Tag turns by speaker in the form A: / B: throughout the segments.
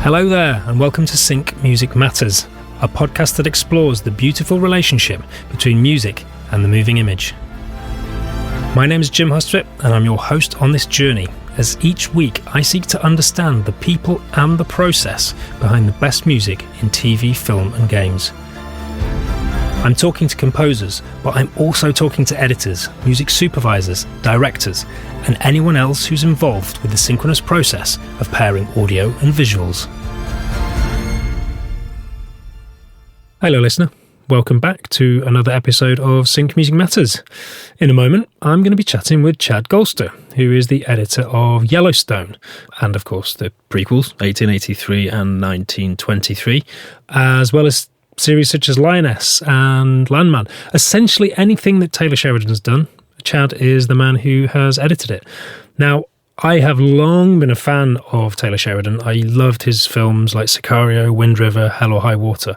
A: Hello there, and welcome to Sync Music Matters, a podcast that explores the beautiful relationship between music and the moving image. My name is Jim Hustvedt, and I'm your host on this journey, as each week I seek to understand the people and the process behind the best music in TV, film and games. I'm talking to composers, but I'm also talking to editors, music supervisors, directors, and anyone else who's involved with the synchronous process of pairing audio and visuals. Hello listener, welcome back to another episode of Sync Music Matters. In a moment, I'm going to be chatting with Chad Galster, who is the editor of Yellowstone, and of course the prequels, 1883 and 1923, as well as series such as Lioness and Landman. Essentially anything that Taylor Sheridan's done, Chad is the man who has edited it. Now, I have long been a fan of Taylor Sheridan. I loved his films like Sicario, Wind River, Hell or High Water.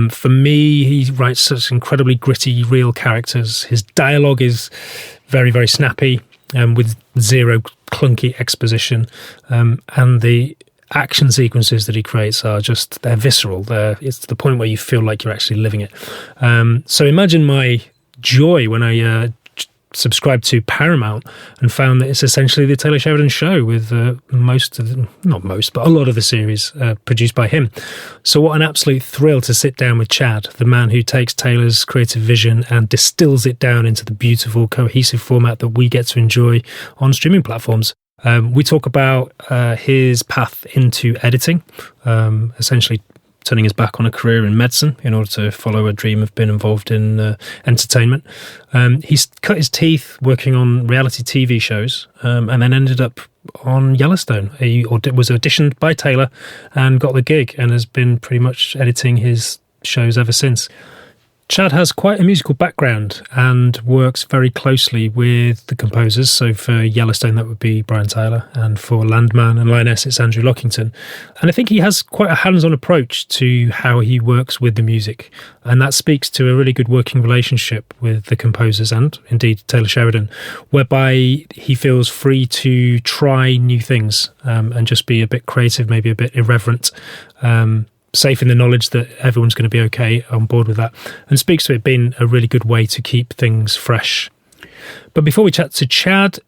A: For me, he writes such incredibly gritty, real characters. His dialogue is very, very snappy, with zero clunky exposition, and the action sequences that he creates are just, they're visceral. It's to the point where you feel like you're actually living it. So imagine my joy when I subscribed to Paramount and found that it's essentially the Taylor Sheridan show with a lot of the series produced by him. So what an absolute thrill to sit down with Chad, the man who takes Taylor's creative vision and distills it down into the beautiful, cohesive format that we get to enjoy on streaming platforms. We talk about his path into editing, essentially turning his back on a career in medicine in order to follow a dream of being involved in entertainment. He's cut his teeth working on reality TV shows, and then ended up on Yellowstone. He was auditioned by Taylor and got the gig, and has been pretty much editing his shows ever since. Chad has quite a musical background and works very closely with the composers. So for Yellowstone, that would be Brian Tyler, and for Landman and Lioness, it's Andrew Lockington. And I think he has quite a hands-on approach to how he works with the music. And that speaks to a really good working relationship with the composers and indeed Taylor Sheridan, whereby he feels free to try new things and just be a bit creative, maybe a bit irreverent, safe in the knowledge that everyone's going to be okay on board with that, and speaks to it being a really good way to keep things fresh. But before we chat to Chad,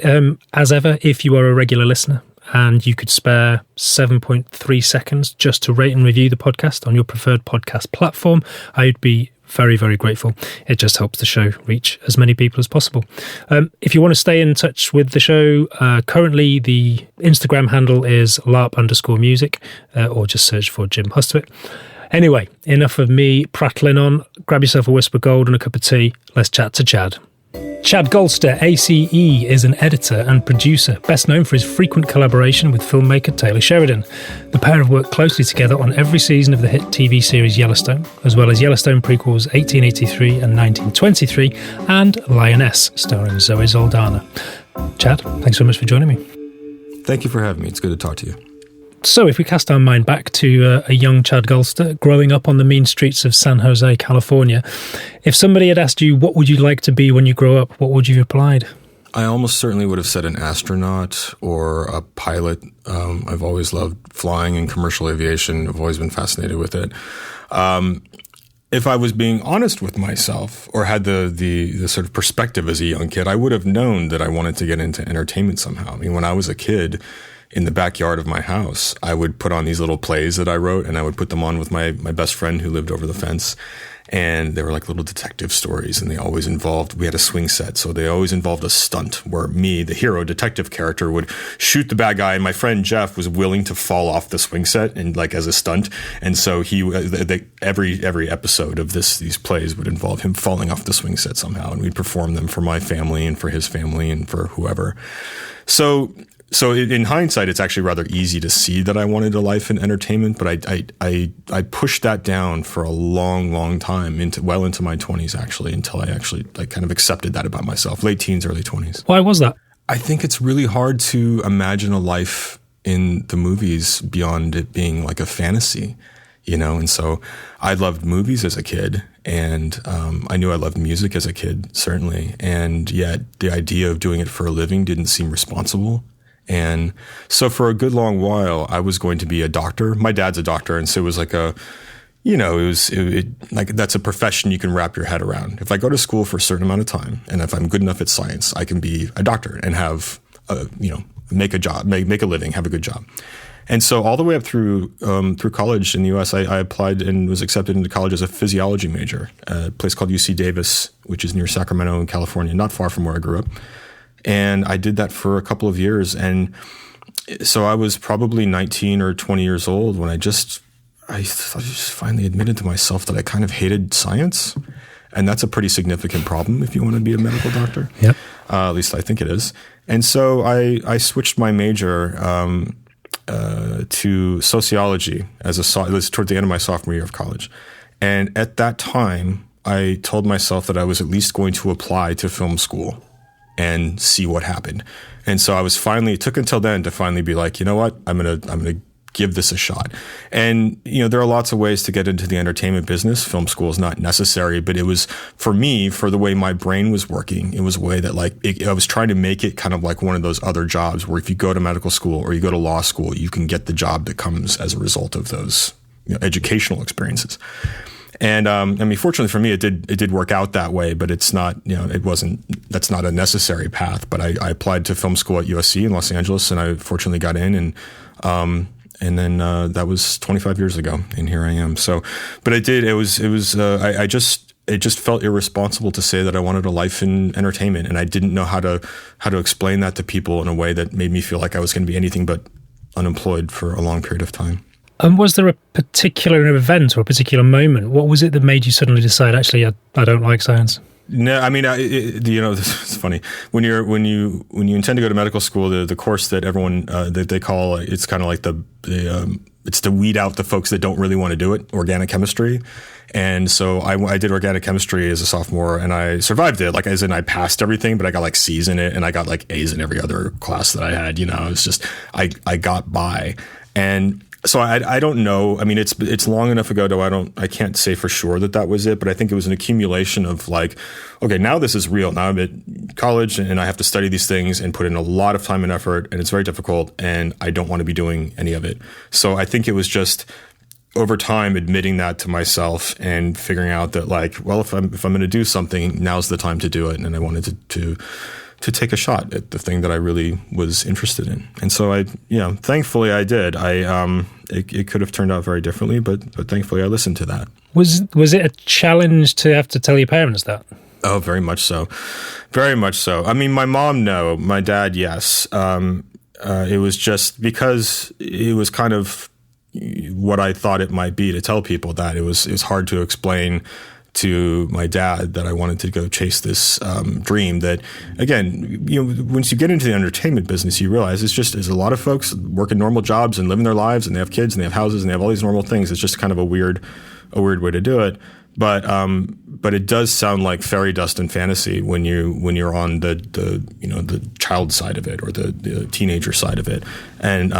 A: as ever, if you are a regular listener and you could spare 7.3 seconds just to rate and review the podcast on your preferred podcast platform, I'd be very, very grateful. It just helps the show reach as many people as possible. If you want to stay in touch with the show, currently the Instagram handle is LARP_music, or just search for Jim Hustvedt. Anyway, enough of me prattling on. Grab yourself a Whisper Gold and a cup of tea. Let's chat to Chad. Chad Galster, ACE, is an editor and producer, best known for his frequent collaboration with filmmaker Taylor Sheridan. The pair have worked closely together on every season of the hit TV series Yellowstone, as well as Yellowstone prequels 1883 and 1923, and Lioness, starring Zoe Saldana. Chad, thanks so much for joining me.
B: Thank you for having me. It's good to talk to you.
A: So if we cast our mind back to a young Chad Galster growing up on the mean streets of San Jose, California, if somebody had asked you what would you like to be when you grow up, what would you have replied?
B: I almost certainly would have said an astronaut or a pilot. I've always loved flying and commercial aviation. I've always been fascinated with it. If I was being honest with myself, or had the sort of perspective as a young kid, I would have known that I wanted to get into entertainment somehow. I mean, when I was a kid, in the backyard of my house, I would put on these little plays that I wrote, and I would put them on with my best friend who lived over the fence. And they were like little detective stories, and they always involved, we had a swing set, so they always involved a stunt where me, the hero detective character, would shoot the bad guy, and my friend Jeff was willing to fall off the swing set and like as a stunt. And so every episode of these plays would involve him falling off the swing set somehow, and we'd perform them for my family and for his family and for whoever. So in hindsight, it's actually rather easy to see that I wanted a life in entertainment, but I pushed that down for a long, long time, into my 20s actually, until I actually kind of accepted that about myself. Late teens, early 20s.
A: Why was that?
B: I think it's really hard to imagine a life in the movies beyond it being like a fantasy, and so I loved movies as a kid, and I knew I loved music as a kid, certainly, and yet the idea of doing it for a living didn't seem responsible. And so for a good long while, I was going to be a doctor. My dad's a doctor, and so it was like like that's a profession you can wrap your head around. If I go to school for a certain amount of time, and if I'm good enough at science, I can be a doctor and have, make a job, make a living, have a good job. And so all the way up through college in the U.S., I applied and was accepted into college as a physiology major at a place called UC Davis, which is near Sacramento in California, not far from where I grew up. And I did that for a couple of years. And so I was probably 19 or 20 years old when I just finally admitted to myself that I kind of hated science. And that's a pretty significant problem if you want to be a medical doctor.
A: Yep.
B: At least I think it is. And so I switched my major to sociology it was toward the end of my sophomore year of college. And at that time, I told myself that I was at least going to apply to film school and see what happened. And so it took until then to finally be like, you know what, I'm going to give this a shot. And, there are lots of ways to get into the entertainment business. Film school is not necessary, but it was, for me, for the way my brain was working, it was a way that I was trying to make it kind of like one of those other jobs where if you go to medical school or you go to law school, you can get the job that comes as a result of those educational experiences. And, fortunately for me, it did work out that way, but it's not, that's not a necessary path. But I applied to film school at USC in Los Angeles, and I fortunately got in, and then that was 25 years ago, and here I am. So, but it just felt irresponsible to say that I wanted a life in entertainment, and I didn't know how to explain that to people in a way that made me feel like I was going to be anything but unemployed for a long period of time.
A: And was there a particular event or a particular moment? What was it that made you suddenly decide, actually, I don't like science?
B: No, I mean, it's funny when you intend to go to medical school, the course that everyone that they call, it's kind of like it's to weed out the folks that don't really want to do it, organic chemistry. And so I did organic chemistry as a sophomore, and I survived it. Like, as in, I passed everything, but I got like C's in it, and I got like A's in every other class that I had. It's just I got by. And so I don't know. I mean, it's long enough ago though. I can't say for sure that was it, but I think it was an accumulation of like, okay, now this is real. Now I'm at college and I have to study these things and put in a lot of time and effort, and it's very difficult, and I don't want to be doing any of it. So I think it was just over time admitting that to myself and figuring out that, like, well, if I'm going to do something, now's the time to do it. And I wanted to take a shot at the thing that I really was interested in. And so thankfully I did. It could have turned out very differently, but thankfully I listened to that.
A: Was it a challenge to have to tell your parents that?
B: Oh, very much so. Very much so. I mean, my mom, no. My dad, yes. It was just because it was kind of what I thought it might be to tell people that. It was hard to explain to my dad that I wanted to go chase this dream that, again, once you get into the entertainment business, you realize there's a lot of folks working normal jobs and living their lives, and they have kids and they have houses and they have all these normal things. It's just kind of a weird way to do it. But it does sound like fairy dust and fantasy when you're on the child side of it or the teenager side of it, and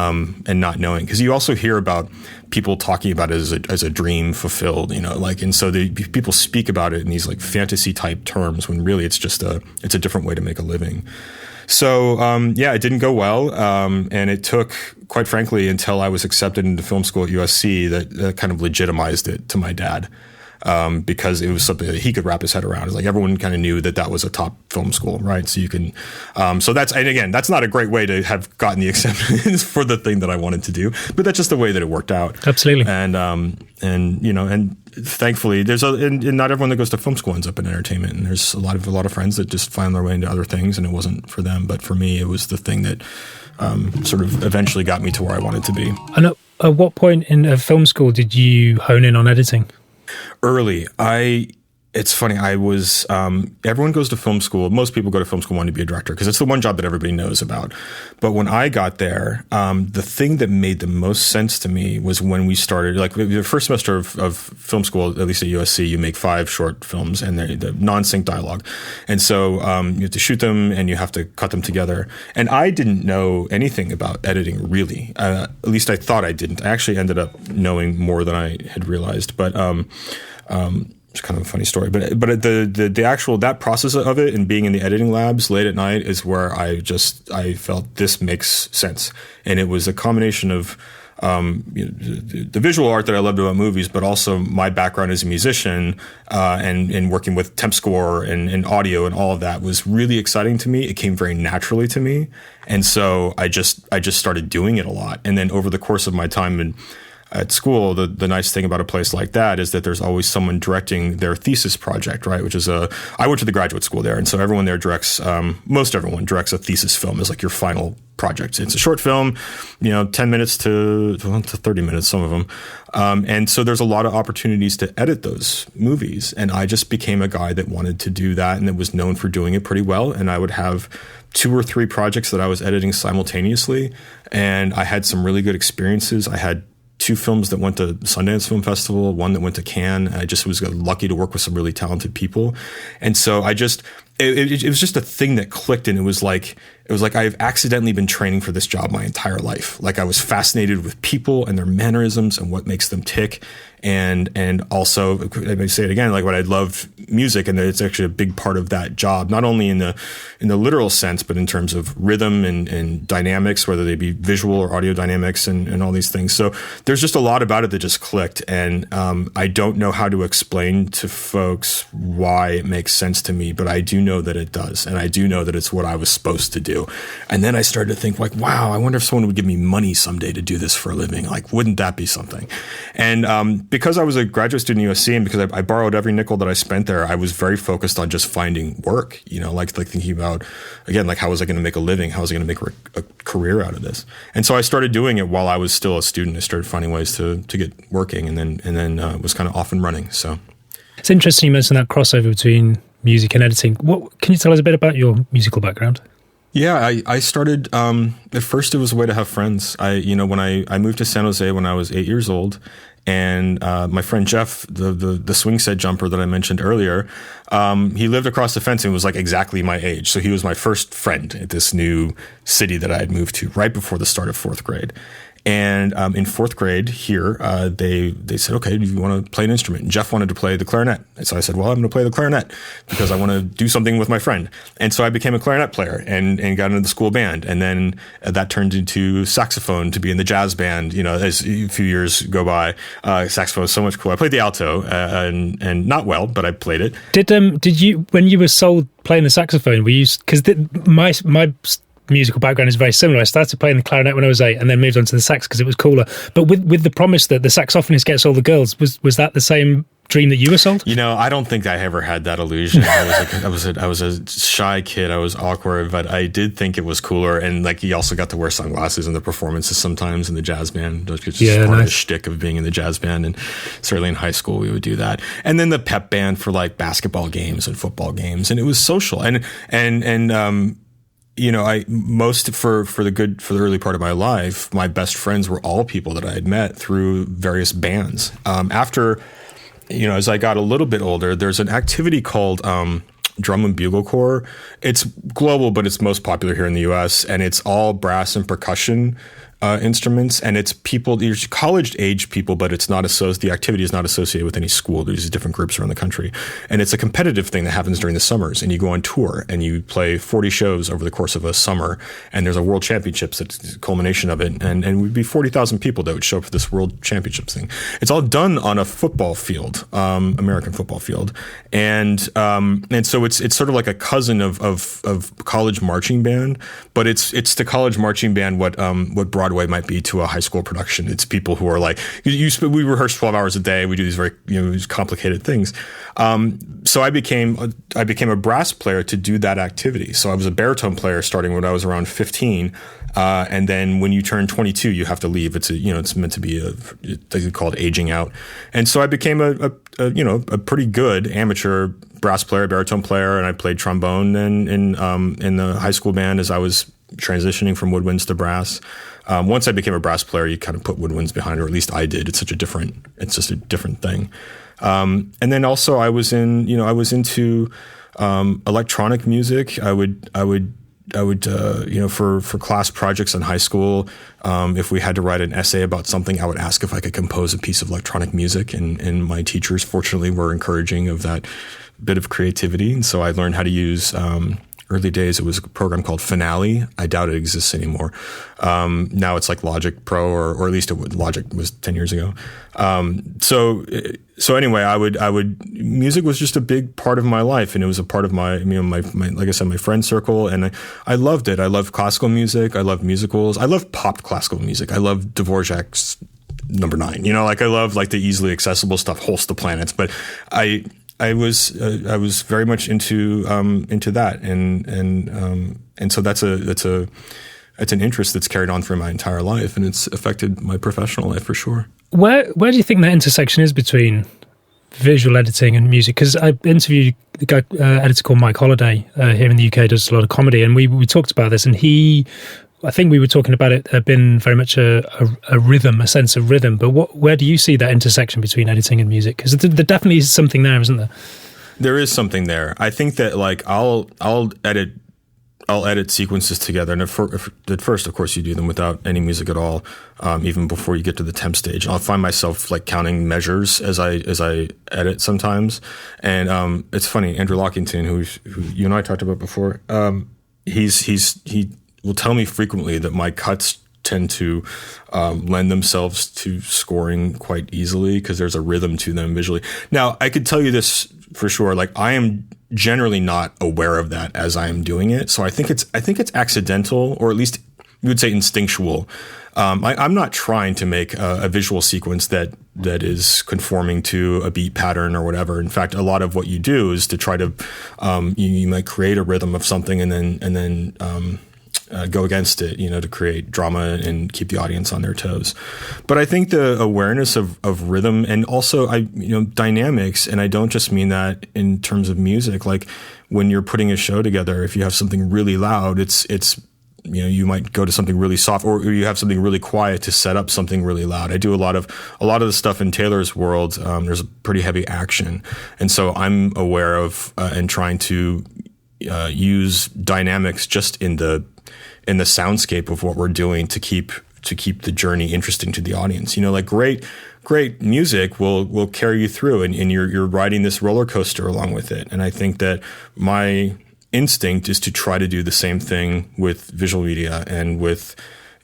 B: not knowing, because you also hear about people talking about it as a dream fulfilled, and so people speak about it in these like fantasy type terms when really it's a different way to make a living. So it didn't go well, and it took, quite frankly, until I was accepted into film school at USC that kind of legitimized it to my dad. Because it was something that he could wrap his head around. It's like everyone kind of knew that was a top film school, right? So you can, that's not a great way to have gotten the acceptance for the thing that I wanted to do, but that's just the way that it worked out.
A: Absolutely.
B: And thankfully and not everyone that goes to film school ends up in entertainment. And there's a lot of friends that just find their way into other things, and it wasn't for them. But for me, it was the thing that sort of eventually got me to where I wanted to be.
A: And at what point in film school did you hone in on editing?
B: Early. It's funny. I was, everyone goes to film school. Most people go to film school wanting to be a director because it's the one job that everybody knows about. But when I got there, the thing that made the most sense to me was when we started, like the first semester of film school, at least at USC, you make 5 short films and they're the non-sync dialogue. And so, you have to shoot them and you have to cut them together. And I didn't know anything about editing really. At least I thought I didn't. I actually ended up knowing more than I had realized. But, It's kind of a funny story, but the actual, that process of it and being in the editing labs late at night is where I felt this makes sense. And it was a combination of the visual art that I loved about movies, but also my background as a musician and working with temp score and audio and all of that was really exciting to me. It came very naturally to me, and so I just started doing it a lot. And then over the course of my time at school, the nice thing about a place like that is that there's always someone directing their thesis project, right? Which is I went to the graduate school there, and so everyone there directs, most everyone directs a thesis film as like your final project. It's a short film, 10 minutes to 30 minutes, some of them. And so there's a lot of opportunities to edit those movies. And I just became a guy that wanted to do that and that was known for doing it pretty well. And I would have 2 or 3 projects that I was editing simultaneously. And I had some really good experiences. I had 2 films that went to Sundance Film Festival, 1 that went to Cannes. I just was lucky to work with some really talented people. And so it was just a thing that clicked, and it was like I've accidentally been training for this job my entire life. Like I was fascinated with people and their mannerisms and what makes them tick. And also, I may say it again, like what I loved music, and it's actually a big part of that job, not only in the literal sense, but in terms of rhythm and dynamics, whether they be visual or audio dynamics and all these things. So there's just a lot about it that just clicked. And I don't know how to explain to folks why it makes sense to me, but I do know that it does. And I do know that it's what I was supposed to do. And then I started to think like, wow, I wonder if someone would give me money someday to do this for a living. Like, wouldn't that be something? And because I was a graduate student at USC and because I borrowed every nickel that I spent there, I was very focused on just finding work, like thinking about, again, like how was I going to make a living? How was I going to make a career out of this? And so I started doing it while I was still a student. I started finding ways to get working and then was kind of off and running. So
A: it's interesting you mentioned that crossover between music and editing. What can you tell us a bit about your musical background?
B: Yeah, I started, at first it was a way to have friends. When I moved to San Jose when I was 8 years old, and my friend Jeff, the swing set jumper that I mentioned earlier, he lived across the fence and was like exactly my age. So he was my first friend at this new city that I had moved to right before the start of 4th grade. And in 4th grade here, they said, okay, do you want to play an instrument? And Jeff wanted to play the clarinet. And so I said, well, I'm going to play the clarinet because I want to do something with my friend. And so I became a clarinet player and got into the school band. And then that turned into saxophone to be in the jazz band, as a few years go by. Saxophone is so much cool. I played the alto and not well, but I played it.
A: Did you, when you were sold playing the saxophone, were you, because my musical background is very similar. I started playing the clarinet when I was 8 and then moved on to the sax because it was cooler. But with the promise that the saxophonist gets all the girls, was that the same dream that you were sold?
B: I don't think I ever had that illusion. I was a shy kid. I was awkward, but I did think it was cooler. And like, you also got to wear sunglasses in the performances sometimes in the jazz band. It's just part of the shtick of being in the jazz band. And certainly in high school, we would do that. And then the pep band for like basketball games and football games. And it was social. For the early part of my life, my best friends were all people that I had met through various bands. After, as I got a little bit older, there's an activity called Drum and Bugle Corps. It's global, but it's most popular here in the U.S., and it's all brass and percussion instruments, and it's people, there's college age people, but it's not the activity is not associated with any school. There's different groups around the country, and it's a competitive thing that happens during the summers, and you go on tour and you play 40 shows over the course of a summer, and there's a world championships that's the culmination of it, and we'd be 40,000 people that would show up for this world championships thing. It's all done on a football field, American football field, and so it's sort of like a cousin of college marching band, but it's to college marching band what Broadway might be to a high school production. It's people who are like, we rehearse 12 hours a day. We do these very these complicated things. So I became a brass player to do that activity. So I was a baritone player starting when I was around 15. And then when you turn 22, you have to leave. It's it's meant to be they call it aging out. And so I became a pretty good amateur brass player, baritone player, and I played trombone in the high school band as I was transitioning from woodwinds to brass. Once I became a brass player, you kind of put woodwinds behind, or at least I did. It's just a different thing. And then also I was into electronic music. I would for class projects in high school, if we had to write an essay about something, I would ask if I could compose a piece of electronic music, and my teachers fortunately were encouraging of that bit of creativity. And so I learned how to use, early days, it was a program called Finale. I doubt it exists anymore. Now it's like Logic Pro, or at least Logic was 10 years ago. So anyway, music was just a big part of my life, and it was a part of my like I said, my friend circle, and I loved it. I loved classical music. I loved musicals. I loved pop classical music. I loved Dvorak's Number 9. I love like the easily accessible stuff, Holst the Planets, but I was very much into that, and so that's an interest that's carried on through my entire life, and it's affected my professional life for sure. Where
A: do you think that intersection is between visual editing and music? Because I interviewed a guy, editor called Mike Holliday here in the UK, does a lot of comedy, and we talked about this, and I think we were talking about it being very much a rhythm, a sense of rhythm. But where do you see that intersection between editing and music? Because there definitely is something there, isn't there?
B: There is something there. I think that like I'll edit sequences together, and at first, of course, you do them without any music at all, even before you get to the temp stage. I'll find myself like counting measures as I edit sometimes, and it's funny. Andrew Lockington, who you and I talked about before, he will tell me frequently that my cuts tend to lend themselves to scoring quite easily because there's a rhythm to them visually. Now, I could tell you this for sure. Like, I am generally not aware of that as I am doing it. So I think it's accidental, or at least you would say instinctual. I'm not trying to make a visual sequence that is conforming to a beat pattern or whatever. In fact, a lot of what you do is to try to you might create a rhythm of something and then go against it, to create drama and keep the audience on their toes. But I think the awareness of rhythm, and also dynamics, and I don't just mean that in terms of music. Like when you're putting a show together, if you have something really loud, it's you might go to something really soft, or you have something really quiet to set up something really loud. I do a lot of the stuff in Taylor's world. There's a pretty heavy action, and so I'm aware of and trying to use dynamics just in the soundscape of what we're doing to keep the journey interesting to the audience. Like great music will carry you through, and you're riding this roller coaster along with it. And I think that my instinct is to try to do the same thing with visual media, and with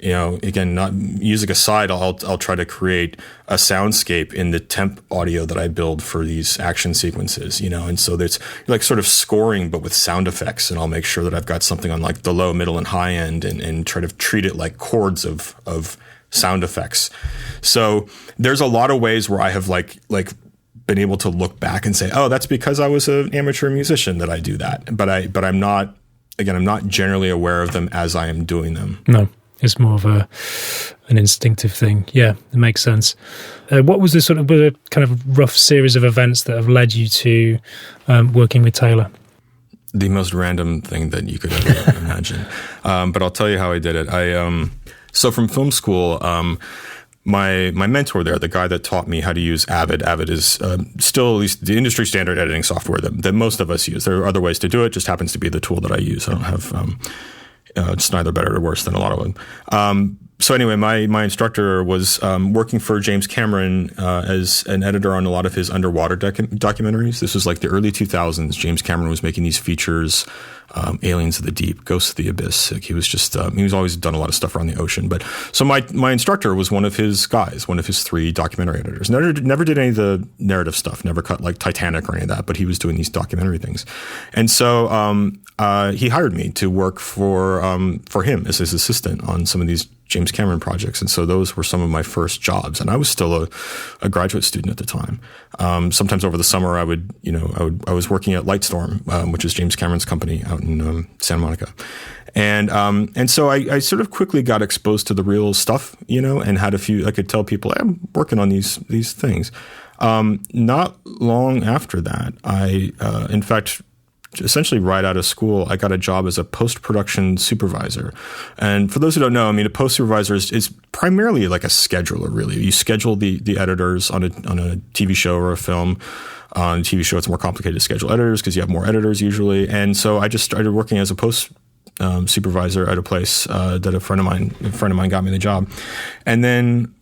B: again, not music aside, I'll try to create a soundscape in the temp audio that I build for these action sequences, and so there's like sort of scoring, but with sound effects, and I'll make sure that I've got something on like the low, middle, and high end, and try to treat it like chords of sound effects. So there's a lot of ways where I have like been able to look back and say, oh, that's because I was an amateur musician that I do that. But I'm not generally aware of them as I am doing them.
A: No. It's more of an instinctive thing. Yeah, it makes sense. What was the sort of kind of rough series of events that have led you to working with Taylor?
B: The most random thing that you could ever imagine. But I'll tell you how I did it. So from film school, my mentor there, the guy that taught me how to use Avid. Avid is still at least the industry standard editing software that most of us use. There are other ways to do it. Just happens to be the tool that I use. I don't have it's neither better or worse than a lot of them. So anyway, my instructor was working for James Cameron as an editor on a lot of his underwater documentaries. This was like the early 2000s. James Cameron was making these features, Aliens of the Deep, Ghosts of the Abyss. Like he was always done a lot of stuff around the ocean. But so my instructor was one of his guys, one of his 3 documentary editors. Never did any of the narrative stuff, never cut like Titanic or any of that, but he was doing these documentary things. And so he hired me to work for him as his assistant on some of these James Cameron projects. And so those were some of my first jobs. And I was still a graduate student at the time. Sometimes over the summer, I was working at Lightstorm, which is James Cameron's company out in Santa Monica. And so I sort of quickly got exposed to the real stuff, and had I could tell people, hey, I'm working on these things. Not long after that, in fact, essentially right out of school, I got a job as a post-production supervisor. And for those who don't know, a post supervisor is primarily like a scheduler, really. You schedule the editors on a TV show or a film. On a TV show, it's more complicated to schedule editors because you have more editors usually. And so I just started working as a post supervisor at a place that a friend of mine got me the job. And then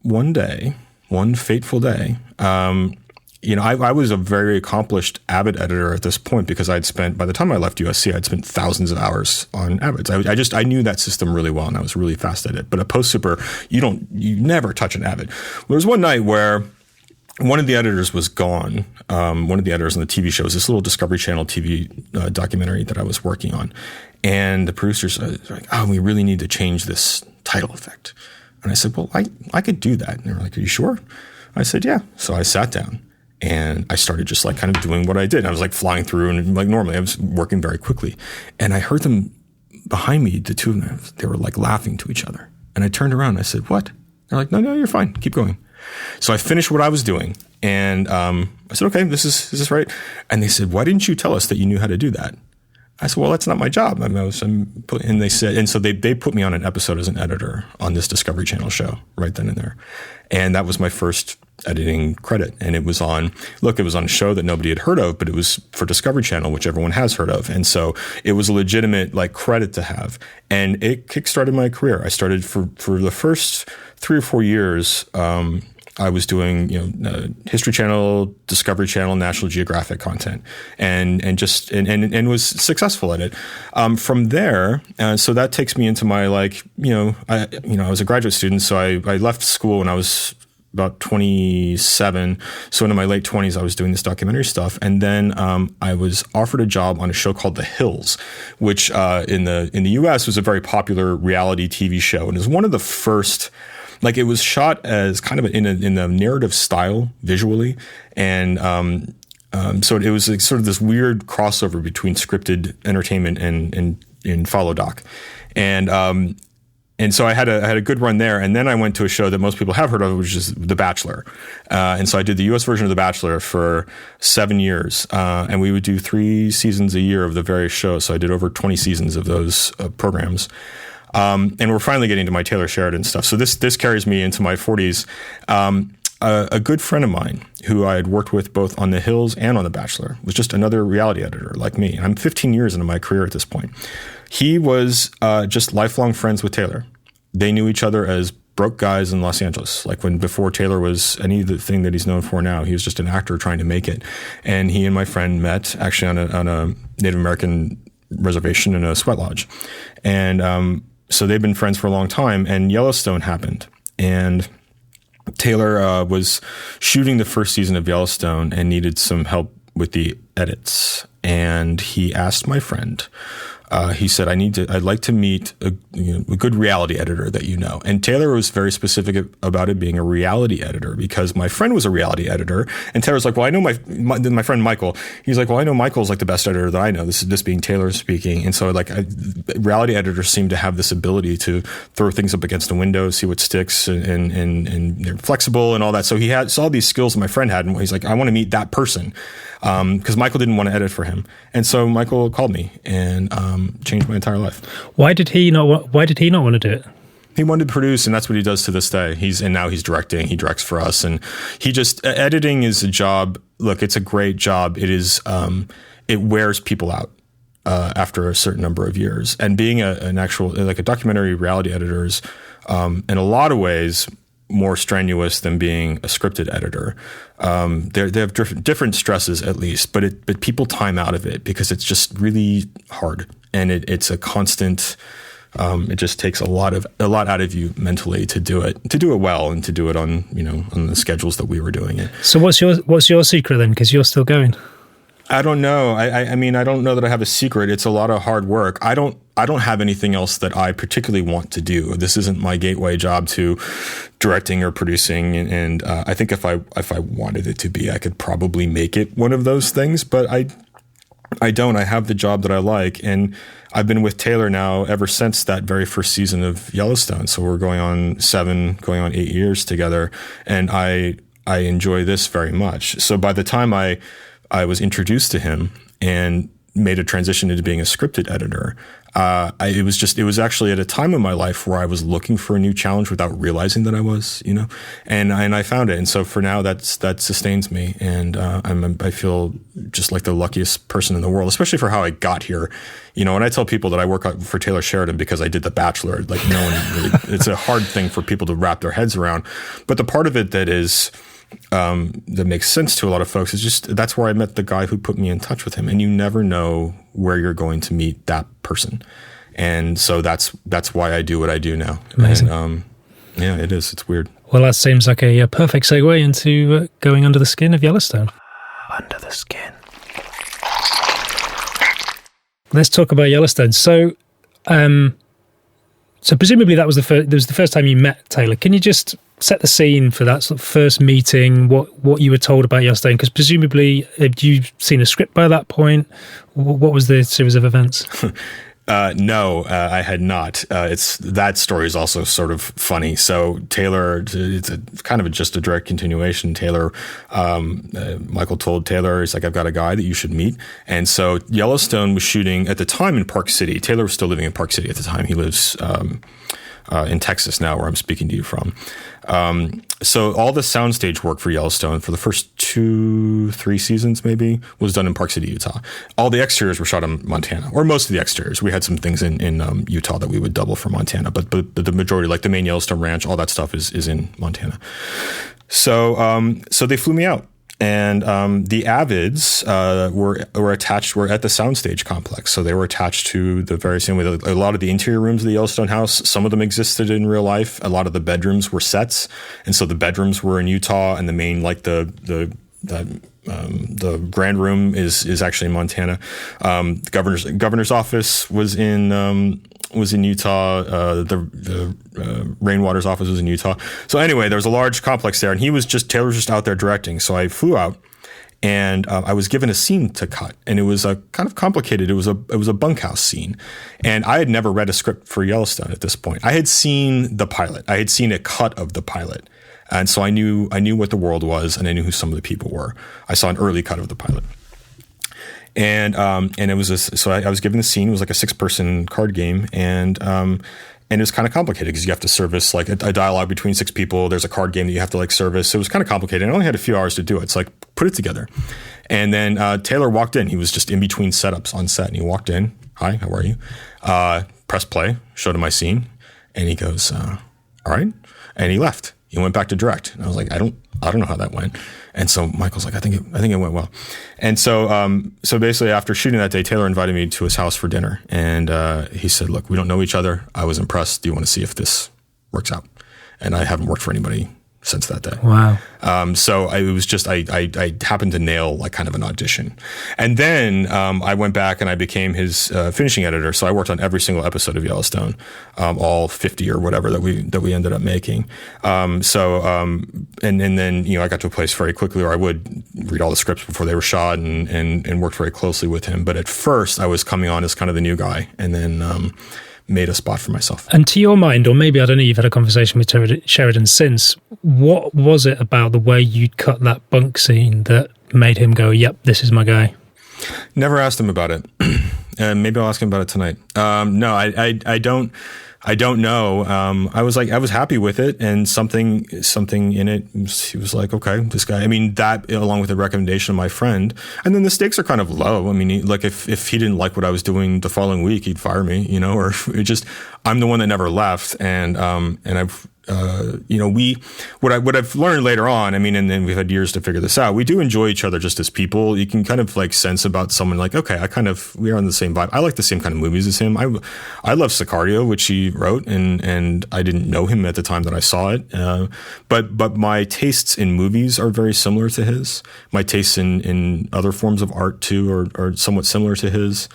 B: one fateful day, I was a very accomplished Avid editor at this point because by the time I left USC, I'd spent thousands of hours on Avids. I knew that system really well, and I was really fast at it. But at Post Super, you never touch an Avid. There was one night where one of the editors was gone. One of the editors on the TV show was this little Discovery Channel TV documentary that I was working on. And the producers were like, "Oh, we really need to change this title effect." And I said, "Well, I could do that." And they were like, "Are you sure?" I said, "Yeah." So I sat down and I started just like kind of doing what I did. I was like flying through, and like normally I was working very quickly. And I heard them behind me, the two of them, they were like laughing to each other. And I turned around and I said, "What?" They're like, No, you're fine. Keep going." So I finished what I was doing, and I said, "Okay, this is right." And they said, "Why didn't you tell us that you knew how to do that?" I said, "Well, that's not my job." And they said, and so they put me on an episode as an editor on this Discovery Channel show right then and there, and that was my first editing credit. And it was on a show that nobody had heard of, but it was for Discovery Channel, which everyone has heard of, and so it was a legitimate like credit to have, and it kickstarted my career. I started for the first 3 or 4 years. I was doing, History Channel, Discovery Channel, National Geographic content, and was successful at it. From there, so that takes me into my I was a graduate student, so I left school when I was about 27. So into my late 20s, I was doing this documentary stuff, and then I was offered a job on a show called The Hills, which in the U.S. was a very popular reality TV show, and it was one of the first. Like it was shot as kind of in a narrative style visually, and so it was like sort of this weird crossover between scripted entertainment and follow doc, and so I had a good run there, and then I went to a show that most people have heard of, which is The Bachelor, and so I did the U.S. version of The Bachelor for 7 years, and we would do 3 seasons a year of the various shows. So I did over 20 seasons of those programs. And we're finally getting to my Taylor Sheridan stuff. So this carries me into my 40s. A good friend of mine who I had worked with both on The Hills and on The Bachelor was just another reality editor like me. And I'm 15 years into my career at this point. He was just lifelong friends with Taylor. They knew each other as broke guys in Los Angeles. Like before Taylor was any of the thing that he's known for now, he was just an actor trying to make it. And he and my friend met actually on a Native American reservation in a sweat lodge. And so they've been friends for a long time, and Yellowstone happened. And Taylor was shooting the first season of Yellowstone and needed some help with the edits. And he asked my friend, he said, I'd like to meet a good reality editor that you know. And Taylor was very specific about it being a reality editor because my friend was a reality editor. And Taylor's like, well, I know my friend Michael. He's like, well, I know Michael's like the best editor that I know. This being Taylor speaking. And so reality editors seem to have this ability to throw things up against a window, see what sticks, and they're flexible and all that. So he saw these skills that my friend had, and he's like, I want to meet that person. Because Michael didn't want to edit for him. And so Michael called me and changed my entire life.
A: Why did he not want to do it?
B: He wanted to produce, and that's what he does to this day. Now he's directing. He directs for us, and editing is a job. Look, it's a great job. It is. It wears people out after a certain number of years. And being an actual like a documentary reality editor is, in a lot of ways, more strenuous than being a scripted editor. They have different stresses at least, but people time out of it because it's just really hard, and it's a constant. It just takes a lot out of you mentally to do it well, and to do it on the schedules that we were doing it.
A: So what's your secret then? Because you're still going.
B: I don't know. I mean, I don't know that I have a secret. It's a lot of hard work. I don't have anything else that I particularly want to do. This isn't my gateway job to directing or producing. And I think if I wanted it to be, I could probably make it one of those things. But I don't. I have the job that I like, and I've been with Taylor now ever since that very first season of Yellowstone. So we're going on 8 years together, and I enjoy this very much. So by the time I was introduced to him, and made a transition into being a scripted editor, it was actually at a time in my life where I was looking for a new challenge without realizing that I was, and I found it. And so for now, that sustains me. And I feel just like the luckiest person in the world, especially for how I got here. When I tell people that I work for Taylor Sheridan because I did The Bachelor, like no one really, it's a hard thing for people to wrap their heads around. But the part of it that is, that makes sense to a lot of folks is just that's where I met the guy who put me in touch with him, and you never know where you're going to meet that person, and so that's why I do what I do now.
A: Amazing.
B: And, yeah, it is. It's weird.
A: Well, that seems like a perfect segue into going under the skin of Yellowstone. Under the skin. Let's talk about Yellowstone. So, presumably that was the first time you met Taylor. Can you just set the scene for that sort of first meeting, what you were told about Yellowstone? Because presumably, had you seen a script by that point? What was the series of events?
B: No, I had not. That story is also sort of funny. So Taylor, it's just a direct continuation. Taylor, Michael told Taylor, he's like, I've got a guy that you should meet. And so Yellowstone was shooting at the time in Park City. Taylor was still living in Park City at the time. He lives in Texas now, where I'm speaking to you from. So all the soundstage work for Yellowstone for the first 2-3 seasons maybe was done in Park City, Utah. All the exteriors were shot in Montana, or most of the exteriors. We had some things in Utah that we would double for Montana, but the majority, like the main Yellowstone ranch, all that stuff is in Montana. So they flew me out. And the Avids were attached. Were at the soundstage complex, so they were attached to the very same way. A lot of the interior rooms of the Yellowstone house, some of them existed in real life. A lot of the bedrooms were sets, and so the bedrooms were in Utah, and the main, like the grand room is actually in Montana. The governor's office was in Utah. The Rainwater's office was in Utah. So anyway, there was a large complex there, and Taylor was just out there directing. So I flew out, and I was given a scene to cut, and it was kind of complicated. It was a bunkhouse scene, and I had never read a script for Yellowstone at this point. I had seen the pilot. I had seen a cut of the pilot. And so I knew what the world was, and I knew who some of the people were. I saw an early cut of the pilot. And it was I was given the scene. It was like a 6-person card game, and it was kind of complicated because you have to service like a dialogue between 6 people. There's a card game that you have to like service. So it was kind of complicated. I only had a few hours to do it. It's like, put it together. And then Taylor walked in. He was just in between setups on set, and he walked in. Hi, how are you? Press play, showed him my scene, and he goes, all right. And he left. He went back to direct. And I was like, I don't know how that went. And so Michael's like, I think it went well. And so basically after shooting that day, Taylor invited me to his house for dinner. And he said, look, we don't know each other. I was impressed. Do you want to see if this works out? And I haven't worked for anybody since that day.
A: Wow.
B: So it was just, I happened to nail like kind of an audition. And then I went back and I became his finishing editor. So I worked on every single episode of Yellowstone, all 50 or whatever that we ended up making. And then, I got to a place very quickly where I would read all the scripts before they were shot and worked very closely with him. But at first I was coming on as kind of the new guy, and then made a spot for myself.
A: And to your mind, or maybe, I don't know, you've had a conversation with Sheridan since, what was it about the way you'd cut that bunk scene that made him go, yep, this is my guy?
B: Never asked him about it. Maybe I'll ask him about it tonight. No, I don't know. I was happy with it, and something in it, he was like, okay, this guy, I mean, that along with the recommendation of my friend, and then the stakes are kind of low. I mean, if he didn't like what I was doing the following week, he'd fire me, or it just, I'm the one that never left. And I've, what I've learned later on, I mean, and then we've had years to figure this out. We do enjoy each other just as people. You can kind of like sense about someone like, okay, we are on the same vibe. I like the same kind of movies as him. I love Sicario, which he wrote, and I didn't know him at the time that I saw it. But my tastes in movies are very similar to his. My tastes in other forms of art too are somewhat similar to his.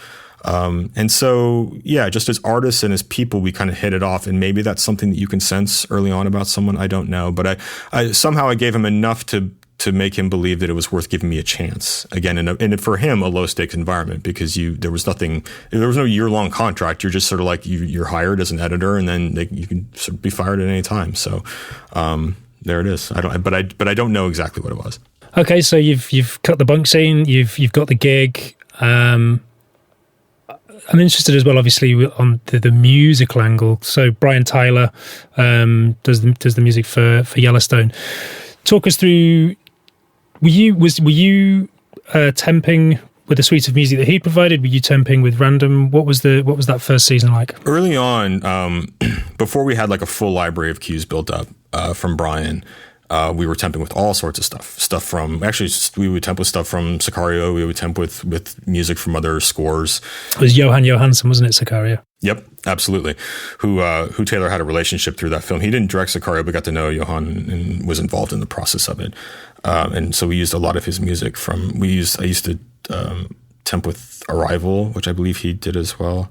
B: And so, yeah, just as artists and as people, we kind of hit it off, and maybe that's something that you can sense early on about someone. I don't know, but I somehow I gave him enough to make him believe that it was worth giving me a chance again. And for him, a low stakes environment, because there was no year-long contract. You're just sort of like, you're hired as an editor, and then you can sort of be fired at any time. So, there it is. But I don't know exactly what it was.
A: Okay. So you've cut the bunk scene, you've got the gig, I'm interested as well, obviously, on the musical angle. So Brian Tyler does the music for Yellowstone. Talk us through. Were you temping with the suite of music that he provided? Were you temping with random? What was that first season like?
B: Early on, before we had like a full library of cues built up from Brian, we were temping with all sorts of stuff from, actually we would temp with stuff from Sicario. We would temp with music from other scores.
A: It was Johan Johansson, wasn't it, Sicario?
B: Yep, absolutely. Who Taylor had a relationship through that film. He didn't direct Sicario, but got to know Johan and was involved in the process of it. And so we used a lot of his music I used to temp with Arrival, which I believe he did as well.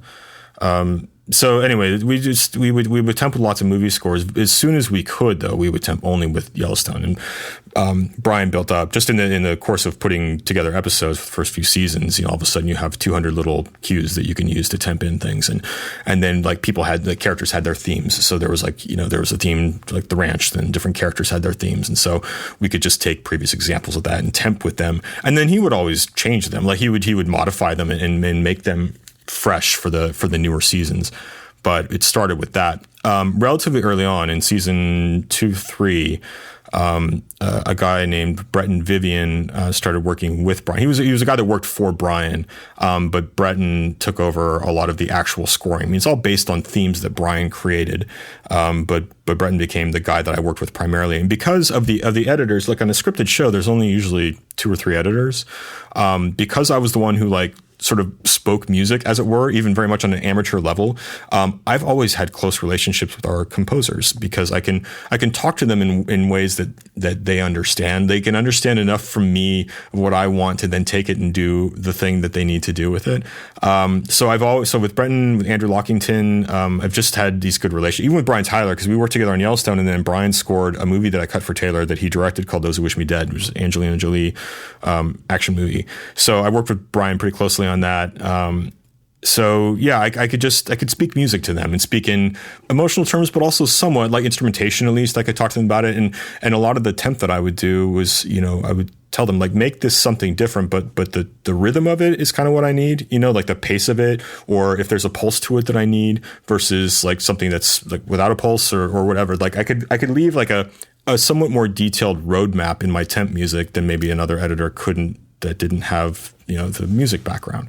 B: So anyway, we would temp with lots of movie scores. As soon as we could, though, we would temp only with Yellowstone. And Brian built up just in the course of putting together episodes for the first few seasons. All of a sudden you have 200 little cues that you can use to temp in things, and then like the characters had their themes. So there was there was a theme like the ranch, then different characters had their themes, and so we could just take previous examples of that and temp with them. And then he would always change them. Like he would modify them and make them fresh for the newer seasons. But it started with that. Relatively early on in season 2-3, a guy named Breton Vivian started working with Brian. He was a guy that worked for Brian, but Breton took over a lot of the actual scoring. I mean, it's all based on themes that Brian created, but Breton became the guy that I worked with primarily. And because of the editors, like on a scripted show, there's only usually 2 or 3 editors. Because I was the one who sort of spoke music, as it were, even very much on an amateur level. I've always had close relationships with our composers because I can talk to them in ways that they understand. They can understand enough from me of what I want to then take it and do the thing that they need to do with it. So with Brenton, with Andrew Lockington, I've just had these good relations, even with Brian Tyler, because we worked together on Yellowstone, and then Brian scored a movie that I cut for Taylor that he directed called Those Who Wish Me Dead, which is an Angelina Jolie action movie. So I worked with Brian pretty closely on that. So yeah, I could speak music to them and speak in emotional terms, but also somewhat like instrumentation. At least I could talk to them about it. And a lot of the temp that I would do was, I would tell them make this something different, but the rhythm of it is kind of what I need, like the pace of it, or if there's a pulse to it that I need versus like something that's like without a pulse or whatever. Like I could leave like a somewhat more detailed roadmap in my temp music than maybe another editor couldn't, that didn't have, the music background.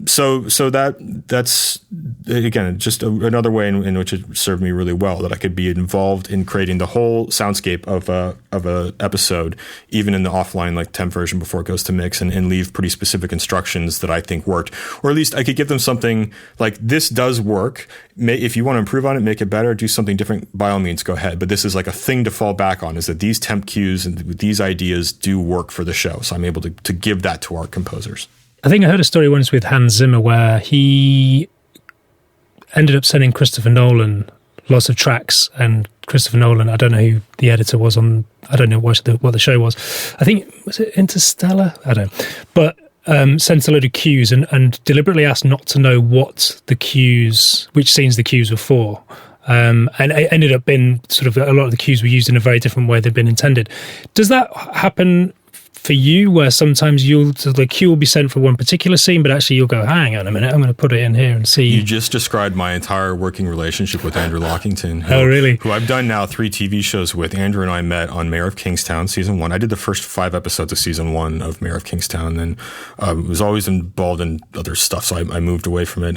B: So that's again, just another way in which it served me really well, that I could be involved in creating the whole soundscape of a episode, even in the offline, like temp version before it goes to mix, and leave pretty specific instructions that I think worked, or at least I could give them something like, this does work. If you want to improve on it, make it better, do something different, by all means, go ahead. But this is like a thing to fall back on, is that these temp cues and these ideas do work for the show. So I'm able to give that to our composers.
A: I think I heard a story once with Hans Zimmer where he ended up sending Christopher Nolan lots of tracks, and Christopher Nolan, I don't know who the editor was on, I don't know what the show was. I think, was it Interstellar? I don't know. But sent a load of cues and deliberately asked not to know which scenes the cues were for. And it ended up being sort of, a lot of the cues were used in a very different way they'd been intended. Does that happen for you, where sometimes the cue will be sent for one particular scene, but actually you'll go, hang on a minute, I'm going to put it in here and see?
B: You just described my entire working relationship with Andrew Lockington. Who I've done now 3 TV shows with. Andrew and I met on Mayor of Kingstown, season 1. I did the first 5 episodes of season 1 of Mayor of Kingstown, and was always involved in other stuff, so I moved away from it.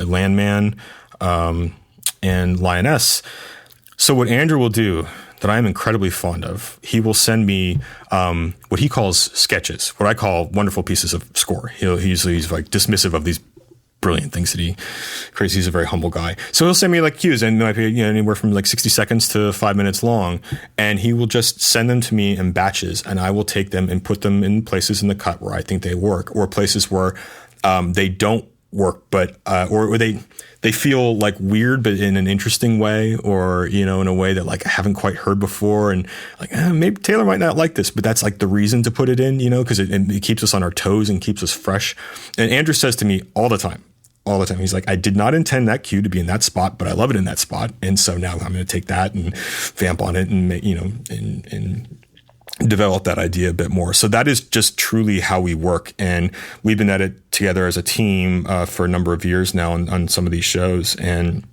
B: Landman and Lioness. So what Andrew will do, that I am incredibly fond of, he will send me what he calls sketches, what I call wonderful pieces of score. He's like dismissive of these brilliant things that he creates. He's a very humble guy. So he'll send me like cues, and it might be anywhere from like 60 seconds to 5 minutes long, and he will just send them to me in batches, and I will take them and put them in places in the cut where I think they work, or places where they don't work, but or they feel like weird, but in an interesting way, or in a way that like I haven't quite heard before, and like maybe Taylor might not like this, but that's like the reason to put it in, because it keeps us on our toes and keeps us fresh. And Andrew says to me all the time, he's like, I did not intend that cue to be in that spot, but I love it in that spot, and so now I'm going to take that and vamp on it and develop that idea a bit more. So that is just truly how we work. And we've been at it together as a team for a number of years now on some of these shows. And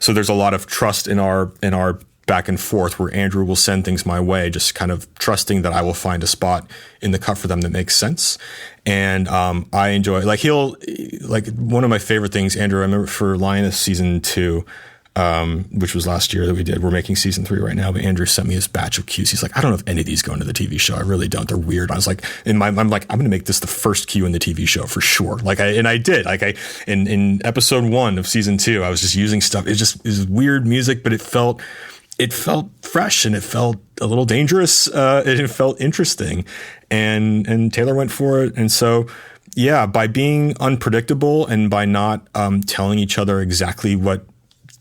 B: so there's a lot of trust in our back and forth, where Andrew will send things my way, just kind of trusting that I will find a spot in the cut for them that makes sense. And I enjoy, one of my favorite things, Andrew, I remember for Lioness season 2, which was last year that we did. We're making season 3 right now, but Andrew sent me his batch of cues. He's like, I don't know if any of these go into the TV show. I really don't. They're weird. I was like, I'm going to make this the first cue in the TV show for sure. I did. In episode 1 of season 2, I was just using stuff. It was weird music, but it felt fresh, and it felt a little dangerous. And it felt interesting, and Taylor went for it. And so, yeah, by being unpredictable and by not telling each other exactly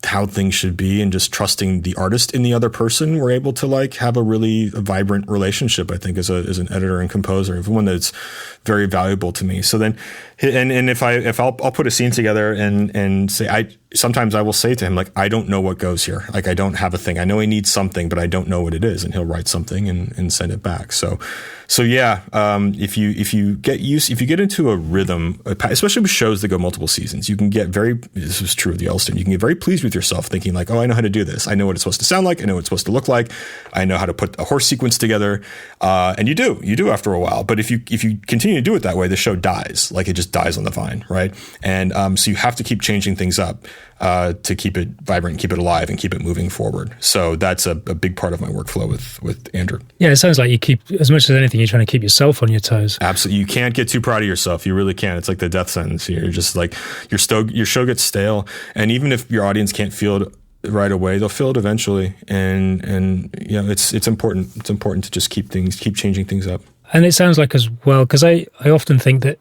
B: how things should be, and just trusting the artist in the other person, we're able to have a really vibrant relationship, I think, as an editor and composer, one that's very valuable to me. So then, and if I'll put a scene together and say, sometimes I will say to him, I don't know what goes here. I don't have a thing. I know he needs something, but I don't know what it is. And he'll write something and send it back. So yeah, if you get into a rhythm, especially with shows that go multiple seasons, you can get this was true of the Yellowstone, you can get very pleased with yourself, thinking oh, I know how to do this. I know what it's supposed to sound like. I know what it's supposed to look like. I know how to put a horse sequence together. And you do after a while. But if you continue to do it that way, the show dies. It just dies on the vine, right? And so you have to keep changing things up to keep it vibrant, keep it alive, and keep it moving forward. So that's a big part of my workflow with Andrew. Yeah,
A: it sounds like you keep, as much as anything, you're trying to keep yourself on your toes.
B: Absolutely. You can't get too proud of yourself. You really can't. It's like the death sentence. You're just your show gets stale. And even if your audience can't feel it right away, they'll feel it eventually. And it's important. It's important to just keep changing things up.
A: And it sounds like as well, because I often think that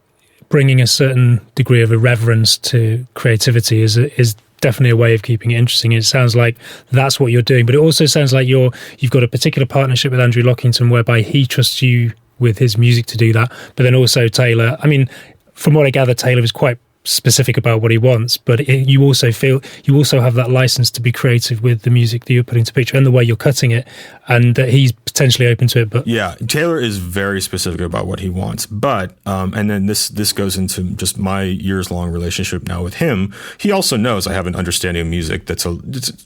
A: bringing a certain degree of irreverence to creativity is definitely a way of keeping it interesting. It sounds like that's what you're doing, but it also sounds like you've got a particular partnership with Andrew Lockington, whereby he trusts you with his music to do that. But then also Taylor, from what I gather, Taylor is quite specific about what he wants, but you also have that license to be creative with the music that you're putting to picture and the way you're cutting it, and that he's potentially open to it. But
B: yeah, Taylor is very specific about what he wants, but and then this goes into just my years-long relationship now with him. He also knows I have an understanding of music that's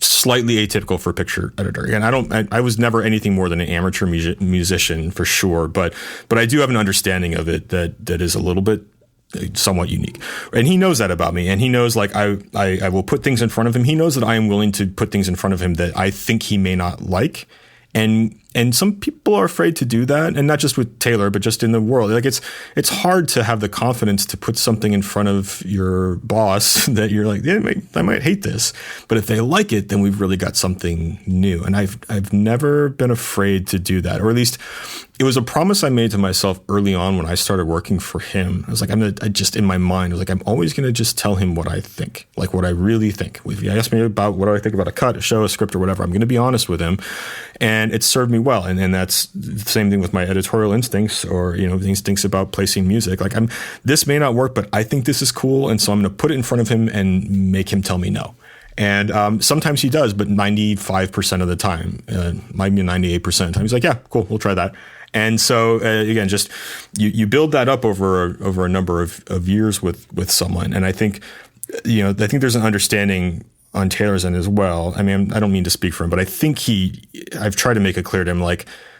B: slightly atypical for a picture editor. And I was never anything more than an amateur musician for sure, but I do have an understanding of it that is a little bit somewhat unique. And he knows that about me. And he knows I will put things in front of him. He knows that I am willing to put things in front of him that I think he may not like. And some people are afraid to do that, and not just with Taylor, but just in the world. It's hard to have the confidence to put something in front of your boss that you're like, yeah, I might hate this, but if they like it, then we've really got something new. And I've never been afraid to do that, or at least it was a promise I made to myself early on when I started working for him. I was like, in my mind, I was like, I'm always going to just tell him what I think, what I really think. If he asks me about what do I think about a cut, a show, a script, or whatever, I'm going to be honest with him. And it served me well. And that's the same thing with my editorial instincts, or, the instincts about placing music. This may not work, but I think this is cool. And so I'm going to put it in front of him and make him tell me no. And sometimes he does, but 95% of the time, might be 98% of the time, he's like, yeah, cool, we'll try that. And so again, just you build that up over a number of years with someone. And I think there's an understanding on Taylor's end as well. I don't mean to speak for him, but I think I've tried to make it clear to him,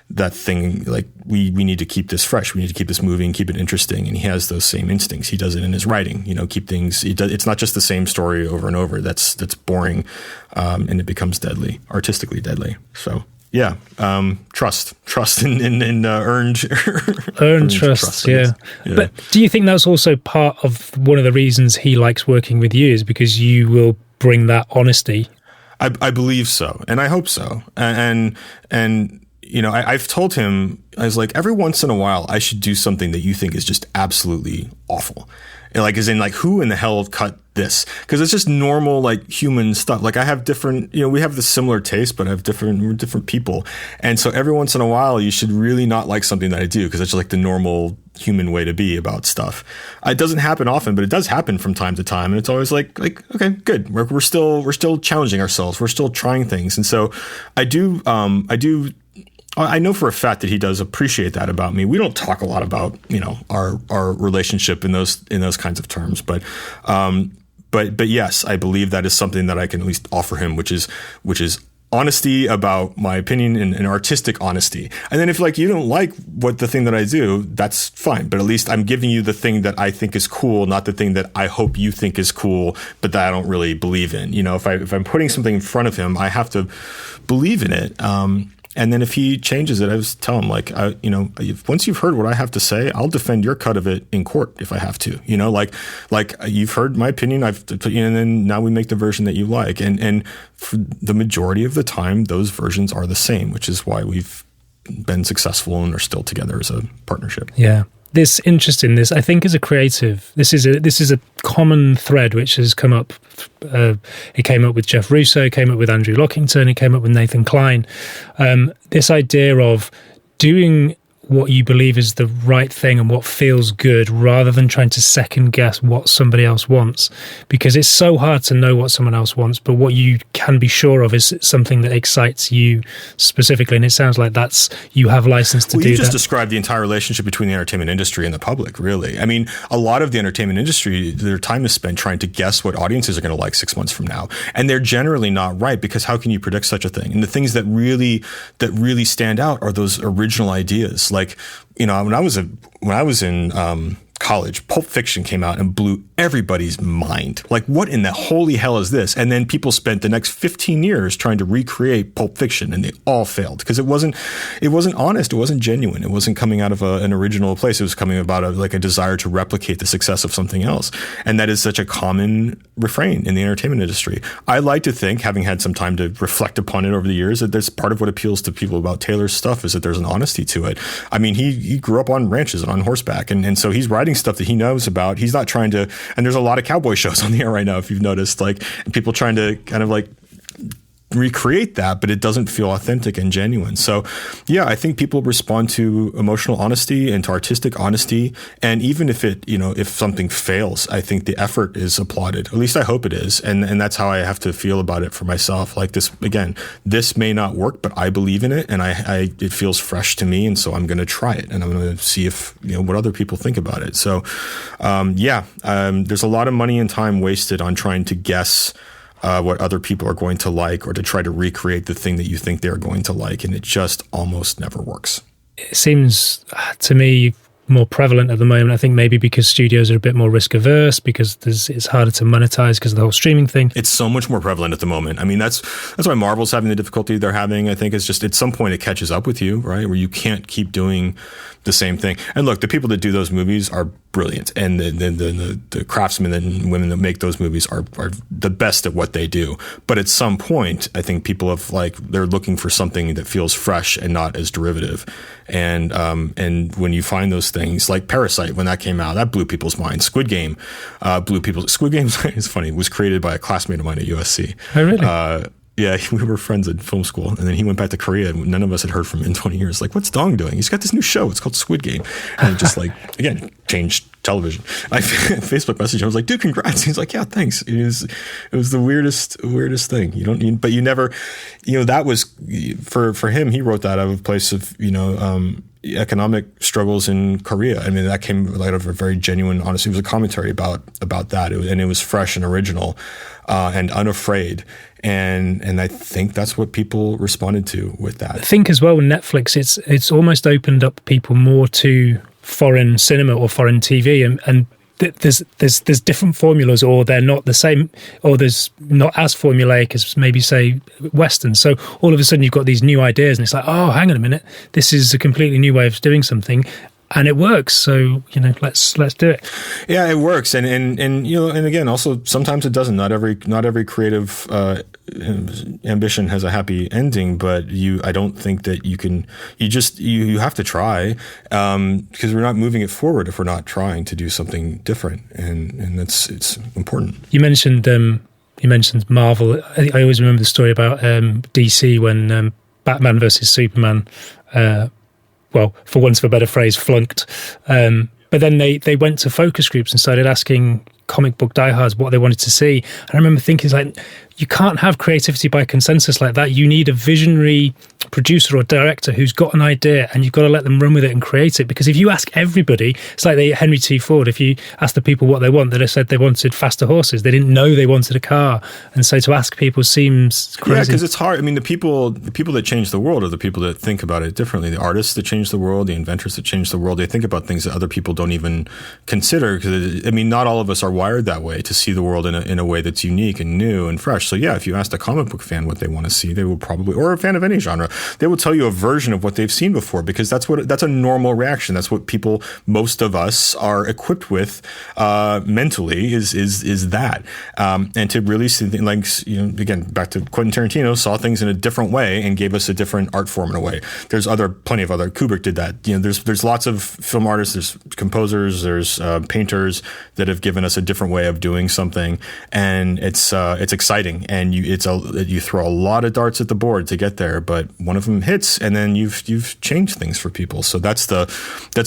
B: that thing, we need to keep this fresh. We need to keep this moving, keep it interesting. And he has those same instincts. He does it in his writing, keep things, it's not just the same story over and over. That's boring. And it becomes artistically deadly. So yeah. Trust in earned
A: trust. Yeah. But do you think that's also part of one of the reasons he likes working with you, is because you will bring that honesty?
B: I believe so. And I hope so. And I've told him, I was like, every once in a while, I should do something that you think is just absolutely awful. As in, who in the hell cut this? Because it's just normal, human stuff. I have different, we have the similar taste, but we're different people. And so every once in a while, you should really not like something that I do, because it's just the normal human way to be about stuff. It doesn't happen often, but it does happen from time to time. And it's always okay, good. We're still challenging ourselves. We're still trying things. And so I do I know for a fact that he does appreciate that about me. We don't talk a lot about, our relationship in those kinds of terms, but yes, I believe that is something that I can at least offer him, which is honesty about my opinion and artistic honesty. And then if you don't like the thing that I do, that's fine. But at least I'm giving you the thing that I think is cool, not the thing that I hope you think is cool, but that I don't really believe in. If I'm putting something in front of him, I have to believe in it. And then if he changes it, I just tell him once you've heard what I have to say, I'll defend your cut of it in court if I have to. You've heard my opinion, and then now we make the version that you like. And for the majority of the time, those versions are the same, which is why we've been successful and are still together as a partnership.
A: Yeah. This interest in this, I think, as a creative, this is a common thread which has come up. It came up with Jeff Russo, it came up with Andrew Lockington, it came up with Nathan Klein. This idea of doing what you believe is the right thing and what feels good, rather than trying to second guess what somebody else wants, because it's so hard to know what someone else wants, but what you can be sure of is something that excites you specifically. And it sounds like you have license to do that.
B: You just described the entire relationship between the entertainment industry and the public, really. I mean, a lot of the entertainment industry, their time is spent trying to guess what audiences are going to like 6 months from now. And they're generally not right, because how can you predict such a thing? And the things that really stand out are those original ideas. When I was in college, Pulp Fiction came out and blew everybody's mind. What in the holy hell is this? And then people spent the next 15 years trying to recreate Pulp Fiction, and they all failed because it wasn't honest. It wasn't genuine. It wasn't coming out of an original place. It was coming about a desire to replicate the success of something else. And that is such a common refrain in the entertainment industry. I like to think, having had some time to reflect upon it over the years, that that's part of what appeals to people about Taylor's stuff, is that there's an honesty to it. I mean, he grew up on ranches and on horseback, and so he's writing stuff that he knows about. He's not trying to, and there's a lot of cowboy shows on the air right now, if you've noticed, people trying to kind of recreate that, but it doesn't feel authentic and genuine. So yeah, I think people respond to emotional honesty and to artistic honesty. And even if if something fails, I think the effort is applauded. At least I hope it is. And that's how I have to feel about it for myself. This may not work, but I believe in it, and it feels fresh to me. And so I'm going to try it, and I'm going to see if, what other people think about it. So, there's a lot of money and time wasted on trying to guess what other people are going to like, or to try to recreate the thing that you think they're going to like, and it just almost never works.
A: It seems to me more prevalent at the moment. I think maybe because studios are a bit more risk averse, because it's harder to monetize because of the whole streaming thing.
B: It's so much more prevalent at the moment. I mean, that's why Marvel's having the difficulty they're having. I think it's just at some point it catches up with you, right? Where you can't keep doing the same thing. And look, the people that do those movies are brilliant, and the craftsmen and women that make those movies are the best at what they do. But at some point, I think people have they're looking for something that feels fresh and not as derivative. And when you find those things, like Parasite, when that came out, that blew people's minds. Squid Game is funny. It was created by a classmate of mine at USC.
A: Oh, really?
B: Yeah, we were friends at film school, and then he went back to Korea, and none of us had heard from him in 20 years. What's Dong doing? He's got this new show. It's called Squid Game. And it just again, changed television. I Facebook messaged him. I was like, dude, congrats. He's like, yeah, thanks. It was the weirdest thing. But you never, that was, for him, he wrote that out of a place of, economic struggles in Korea. I mean, that came out of a very genuine, honestly, it was a commentary about that. And it was fresh and original, and unafraid. And I think that's what people responded to with that.
A: I think as well, Netflix, it's almost opened up people more to foreign cinema or foreign TV, and there's different formulas, or they're not the same, or there's not as formulaic as maybe say Western. So all of a sudden you've got these new ideas, and it's oh, hang on a minute, this is a completely new way of doing something. And it works, so let's do it. Yeah,
B: it works, and again, also sometimes it doesn't. Not every creative ambition has a happy ending, but I don't think that you can. You have to try, because we're not moving it forward if we're not trying to do something different, and it's important.
A: You mentioned Marvel. I always remember the story about DC when Batman versus Superman. Well, for want of a better phrase, flunked. But then they went to focus groups and started asking comic book diehards what they wanted to see. And I remember thinking, you can't have creativity by consensus like that. You need a visionary producer or director who's got an idea, and you've got to let them run with it and create it. Because if you ask everybody, it's like Henry T. Ford, if you ask the people what they want, they'd have said they wanted faster horses. They didn't know they wanted a car. And so to ask people seems crazy.
B: Yeah, because it's hard. I mean, the people that change the world are the people that think about it differently. The artists that change the world, the inventors that change the world, they think about things that other people don't even consider. Because, I mean, not all of us are wired that way, to see the world in a way that's unique and new and fresh. So yeah, if you asked a comic book fan what they want to see, they will probably, or a fan of any genre, they will tell you a version of what they've seen before, because that's a normal reaction. That's what people, most of us, are equipped with mentally is that. And to really see things like, you know, again, back to Quentin Tarantino, saw things in a different way and gave us a different art form in a way. There's plenty of other, Kubrick did that. You know, there's lots of film artists, there's composers, there's painters that have given us a different way of doing something, and it's exciting, and you throw a lot of darts at the board to get there, but one of them hits, and then you've changed things for people. So that's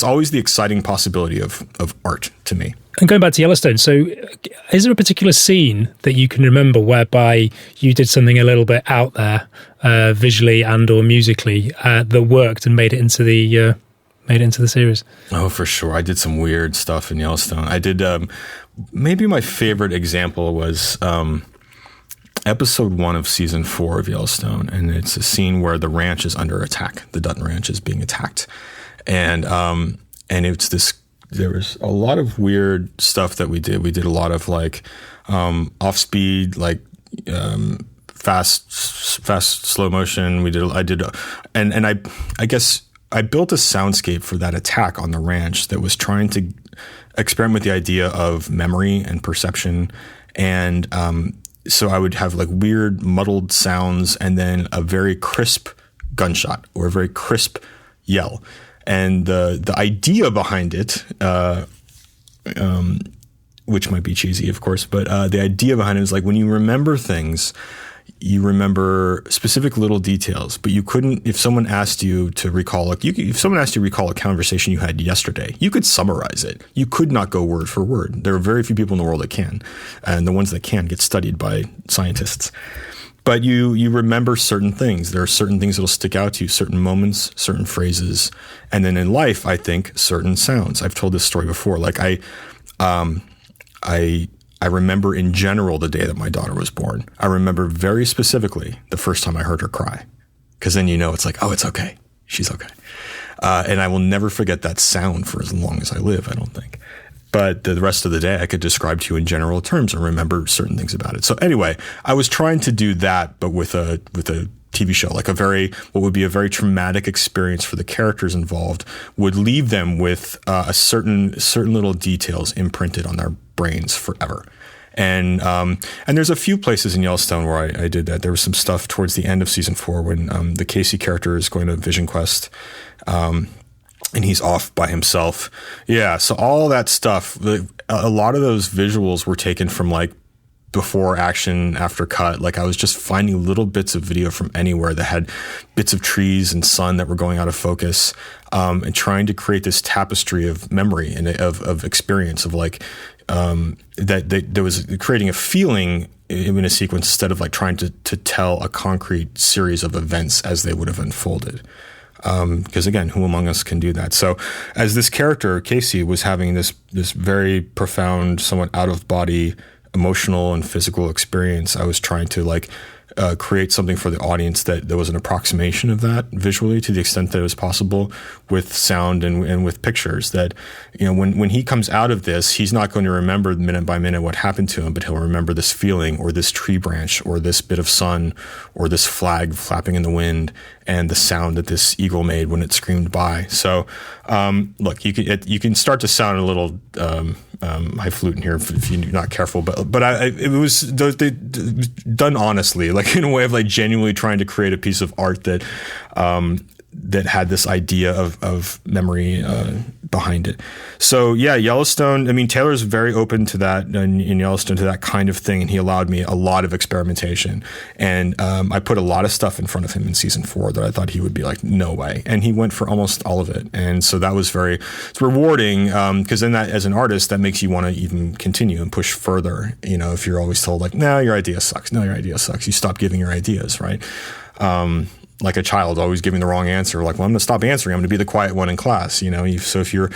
B: always the exciting possibility of art to me.
A: And going back to Yellowstone, so is there a particular scene that you can remember whereby you did something a little bit out there, visually and or musically, that worked and made it into the series?
B: Oh, for sure. I did some weird stuff in Yellowstone. I did, maybe my favorite example was episode 1 of season 4 of Yellowstone. And it's a scene where the ranch is under attack. The Dutton Ranch is being attacked. And it's this, there was a lot of weird stuff that we did. We did a lot of like off speed, like fast, slow motion. I guess I built a soundscape for that attack on the ranch that was trying to experiment with the idea of memory and perception. And so I would have like weird muddled sounds and then a very crisp gunshot or a very crisp yell. And the idea behind it, which might be cheesy, of course, but the idea behind it is like when you remember things, you remember specific little details, but you couldn't, if someone asked you to recall, if someone asked you to recall a conversation you had yesterday, you could summarize it. You could not go word for word. There are very few people in the world that can, and the ones that can get studied by scientists. But you remember certain things. There are certain things that'll stick out to you, certain moments, certain phrases. And then in life, I think certain sounds. I've told this story before. Like I remember in general the day that my daughter was born. I remember very specifically the first time I heard her cry. Because then you know it's like, oh, it's okay. She's okay. And I will never forget that sound for as long as I live, I don't think. But the rest of the day I could describe to you in general terms and remember certain things about it. So anyway, I was trying to do that, but with a TV show, like what would be a very traumatic experience for the characters involved, would leave them with certain little details imprinted on their brains forever. And there's a few places in Yellowstone where I did that. There was some stuff towards the end of season 4 when the Casey character is going to Vision Quest, and he's off by himself. Yeah, so all that stuff, a lot of those visuals were taken from like before action, after cut. Like I was just finding little bits of video from anywhere that had bits of trees and sun that were going out of focus, and trying to create this tapestry of memory and of experience of like that was creating a feeling in a sequence instead of like trying to tell a concrete series of events as they would have unfolded. Because again, who among us can do that? So as this character, Casey, was having this very profound, somewhat out of body emotional and physical experience, I was trying to like create something for the audience that there was an approximation of that visually to the extent that it was possible with sound and with pictures. That, you know, when he comes out of this, he's not going to remember minute by minute what happened to him, but he'll remember this feeling or this tree branch or this bit of sun or this flag flapping in the wind and the sound that this eagle made when it screamed by. So look, you can start to sound a little highfalutin here if you're not careful, but it was done honestly, like in a way of like genuinely trying to create a piece of art that had this idea of memory behind it. So yeah, Yellowstone, I mean, Taylor's very open to that in Yellowstone, to that kind of thing, and he allowed me a lot of experimentation. And I put a lot of stuff in front of him in season 4 that I thought he would be like, no way. And he went for almost all of it. And so that was it's rewarding, because then that, as an artist, that makes you want to even continue and push further. You know, if you're always told like, no, your idea sucks. No, your idea sucks. You stop giving your ideas, right? like a child always giving the wrong answer. Like, well, I'm going to stop answering. I'm going to be the quiet one in class. So if you're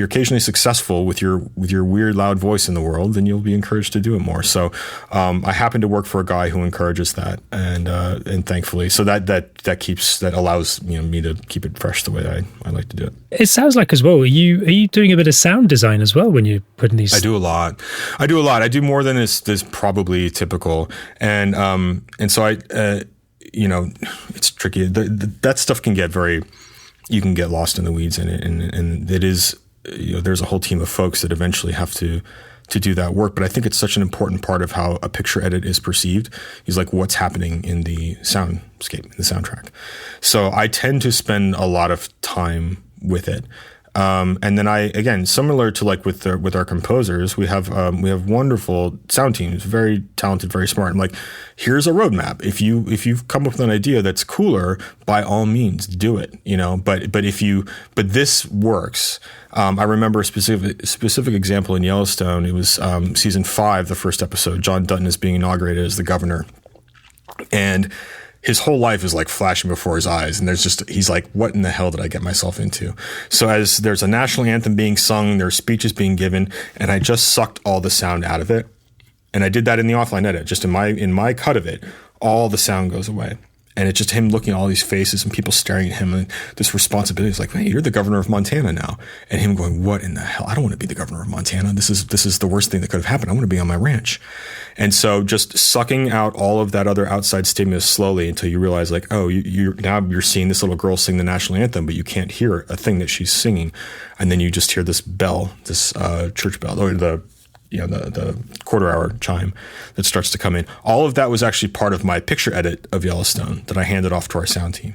B: occasionally successful with your weird loud voice in the world, then you'll be encouraged to do it more. So I happen to work for a guy who encourages that, and thankfully, so that allows me to keep it fresh the way I like to do it.
A: It sounds like as well. Are you doing a bit of sound design as well when you're putting these?
B: I do a lot. I do more than is probably typical, and so it's tricky. That stuff can get you can get lost in the weeds in it, and it is, there's a whole team of folks that eventually have to do that work. But I think it's such an important part of how a picture edit is perceived. Is like what's happening in the soundscape, in the soundtrack. So I tend to spend a lot of time with it. And then again, similar to like with our composers, we have wonderful sound teams, very talented, very smart. I'm like, here's a roadmap. If you've come up with an idea that's cooler, by all means do it, but this works. I remember a specific example in Yellowstone. It was season 5, the first episode. John Dutton is being inaugurated as the governor, and his whole life is like flashing before his eyes. And he's like, what in the hell did I get myself into? So as there's a national anthem being sung, there are speeches being given, and I just sucked all the sound out of it. And I did that in the offline edit, just in my cut of it, all the sound goes away. And it's just him looking at all these faces and people staring at him, and this responsibility is like, hey, you're the governor of Montana now. And him going, what in the hell? I don't want to be the governor of Montana. This is the worst thing that could have happened. I want to be on my ranch. And so just sucking out all of that other outside stimulus slowly until you realize like, oh, you're seeing this little girl sing the national anthem, but you can't hear a thing that she's singing. And then you just hear this bell, this church bell, or the quarter-hour chime that starts to come in. All of that was actually part of my picture edit of Yellowstone that I handed off to our sound team.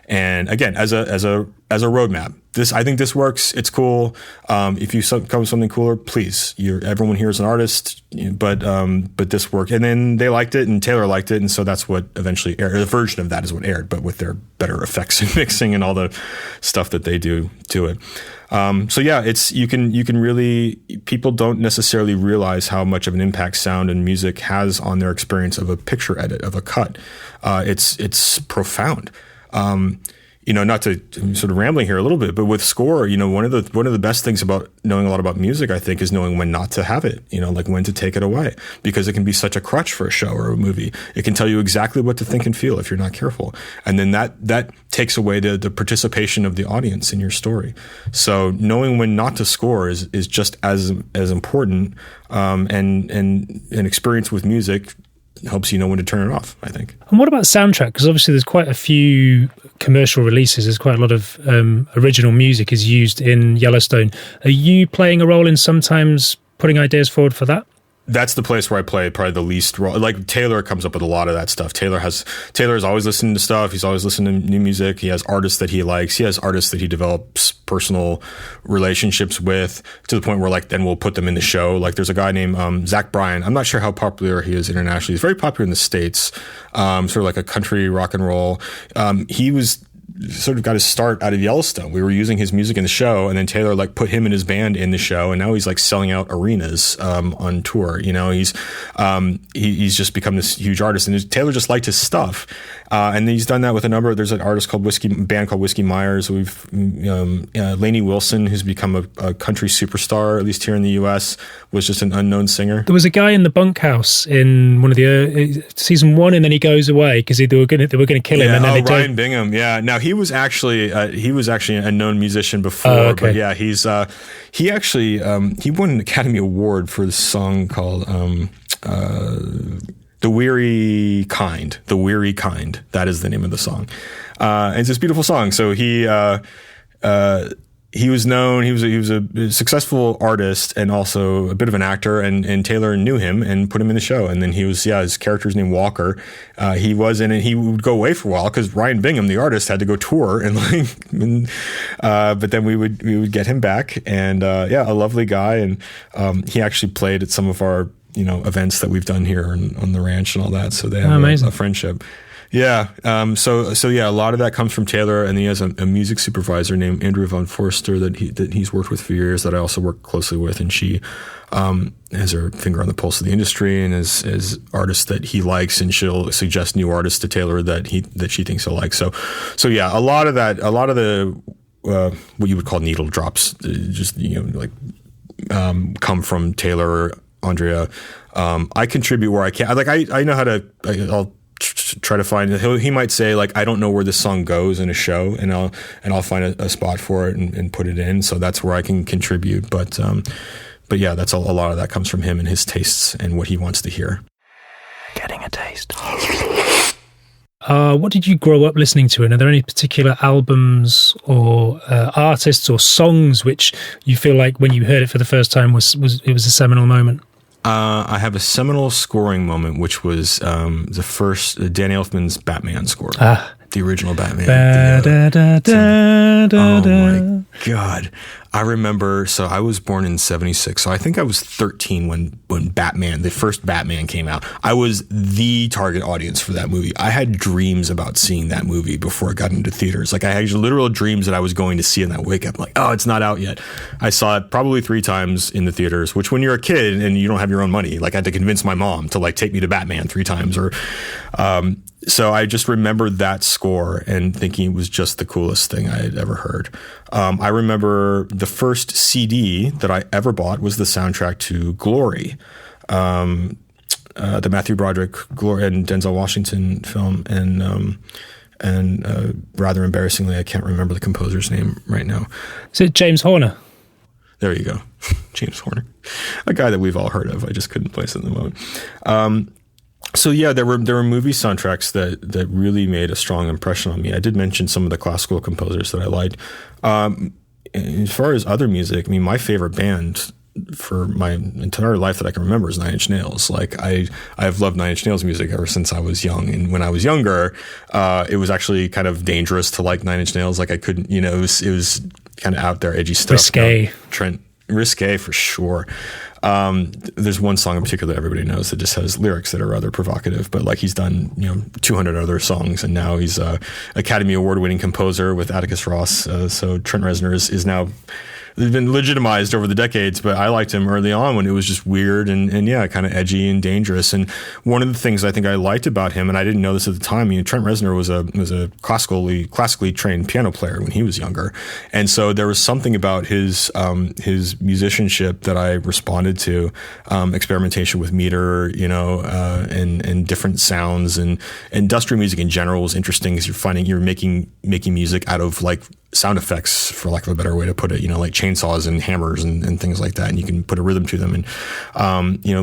B: And again, as a roadmap, I think this works. It's cool. If you come with something cooler, please. Everyone here is an artist, but this worked. And then they liked it, and Taylor liked it, and so that's what eventually aired. The version of that is what aired, but with their better effects and mixing and all the stuff that they do to it. So yeah, you can really, people don't necessarily realize how much of an impact sound and music has on their experience of a picture edit, of a cut. It's profound. Not to, I'm sort of rambling here a little bit, but with score, one of the best things about knowing a lot about music, I think, is knowing when not to have it, like when to take it away, because it can be such a crutch for a show or a movie. It can tell you exactly what to think and feel if you're not careful. And then that takes away the participation of the audience in your story. So knowing when not to score is just as important, and an experience with music helps you know when to turn it off, I think.
A: And what about soundtrack? Because obviously there's quite a few commercial releases. There's quite a lot of original music is used in Yellowstone. Are you playing a role in sometimes putting ideas forward for that?
B: That's the place where I play probably the least role. Like Taylor comes up with a lot of that stuff. Taylor is always listening to stuff. He's always listening to new music. He has artists that he likes. He has artists that he develops personal relationships with, to the point where then we'll put them in the show. Like there's a guy named Zach Bryan. I'm not sure how popular he is internationally. He's very popular in the States. Sort of like a country rock and roll. He was sort of got his start out of Yellowstone. We were using his music in the show, and then Taylor put him and his band in the show, and now he's selling out arenas on tour. He's just become this huge artist, and Taylor just liked his stuff, and he's done that with a number. There's an band called Whiskey Myers. We've Lainey Wilson, who's become a country superstar, at least here in the U.S., was just an unknown singer. There
A: was a guy in the bunkhouse in one of the season 1, and then he goes away because they were going to kill him. And then
B: Ryan Bingham. Yeah, now he was actually a known musician before.
A: Oh, okay.
B: But yeah, he won an Academy Award for the song called "The Weary Kind." The Weary Kind. That is the name of the song. And it's this beautiful song. So he was known. He was a successful artist and also a bit of an actor. And Taylor knew him and put him in the show. And then his character's named Walker. He was in it. He would go away for a while because Ryan Bingham, the artist, had to go tour but then we would get him back. And a lovely guy. And he actually played at some of our events that we've done here on the ranch and all that. So they have a friendship. Yeah. So yeah, a lot of that comes from Taylor, and he has a music supervisor named Andrew von Forster that he's worked with for years, that I also work closely with, and she has her finger on the pulse of the industry and is artists that he likes, and she'll suggest new artists to Taylor that she thinks he'll like. So yeah, a lot of the what you would call needle drops, just come from Taylor, Andrea. I contribute where I can. Like I know how to. I'll try to find. He might say like, I don't know where this song goes in a show, and I'll find a spot for it and put it in. So that's where I can contribute. But yeah, that's a lot of that comes from him and his tastes and what he wants to hear.
A: Getting a taste. What did you grow up listening to, and are there any particular albums or artists or songs which you feel like when you heard it for the first time was a seminal moment?
B: I have a seminal scoring moment, which was the first Danny Elfman's Batman score. The original Batman. Oh my God. I remember, so I was born in 76, so I think I was 13 when Batman, the first Batman came out. I was the target audience for that movie. I had dreams about seeing that movie before it got into theaters. Like I had literal dreams that I was going to see it, and I wake up like, oh, it's not out yet. I saw it probably 3 times in the theaters, which when you're a kid and you don't have your own money, like I had to convince my mom to like take me to Batman 3 times so I just remember that score and thinking it was just the coolest thing I had ever heard. I remember the first CD that I ever bought was the soundtrack to Glory, the Matthew Broderick Glory and Denzel Washington film. And rather embarrassingly, I can't remember the composer's name right now.
A: Is it James Horner?
B: There you go. James Horner. A guy that we've all heard of. I just couldn't place it in the moment. So yeah, there were movie soundtracks that really made a strong impression on me. I did mention some of the classical composers that I liked. As far as other music, I mean, my favorite band for my entire life that I can remember is Nine Inch Nails. Like I've loved Nine Inch Nails music ever since I was young. And when I was younger, it was actually kind of dangerous to like Nine Inch Nails. Like I couldn't, it was kind of out there, edgy stuff.
A: Risque.
B: Risque for sure. There's one song in particular that everybody knows that just has lyrics that are rather provocative, but like he's done, 200 other songs, and now he's a Academy Award winning composer with Atticus Ross. So Trent Reznor is now been legitimized over the decades, but I liked him early on when it was just weird and yeah, kind of edgy and dangerous. And one of the things I think I liked about him, and I didn't know this at the time, Trent Reznor was a classically trained piano player when he was younger, and so there was something about his musicianship that I responded to, experimentation with meter, and different sounds, and industrial music in general was interesting because you're making music out of like sound effects, for lack of a better way to put it, like chainsaws and hammers and things like that, and you can put a rhythm to them, and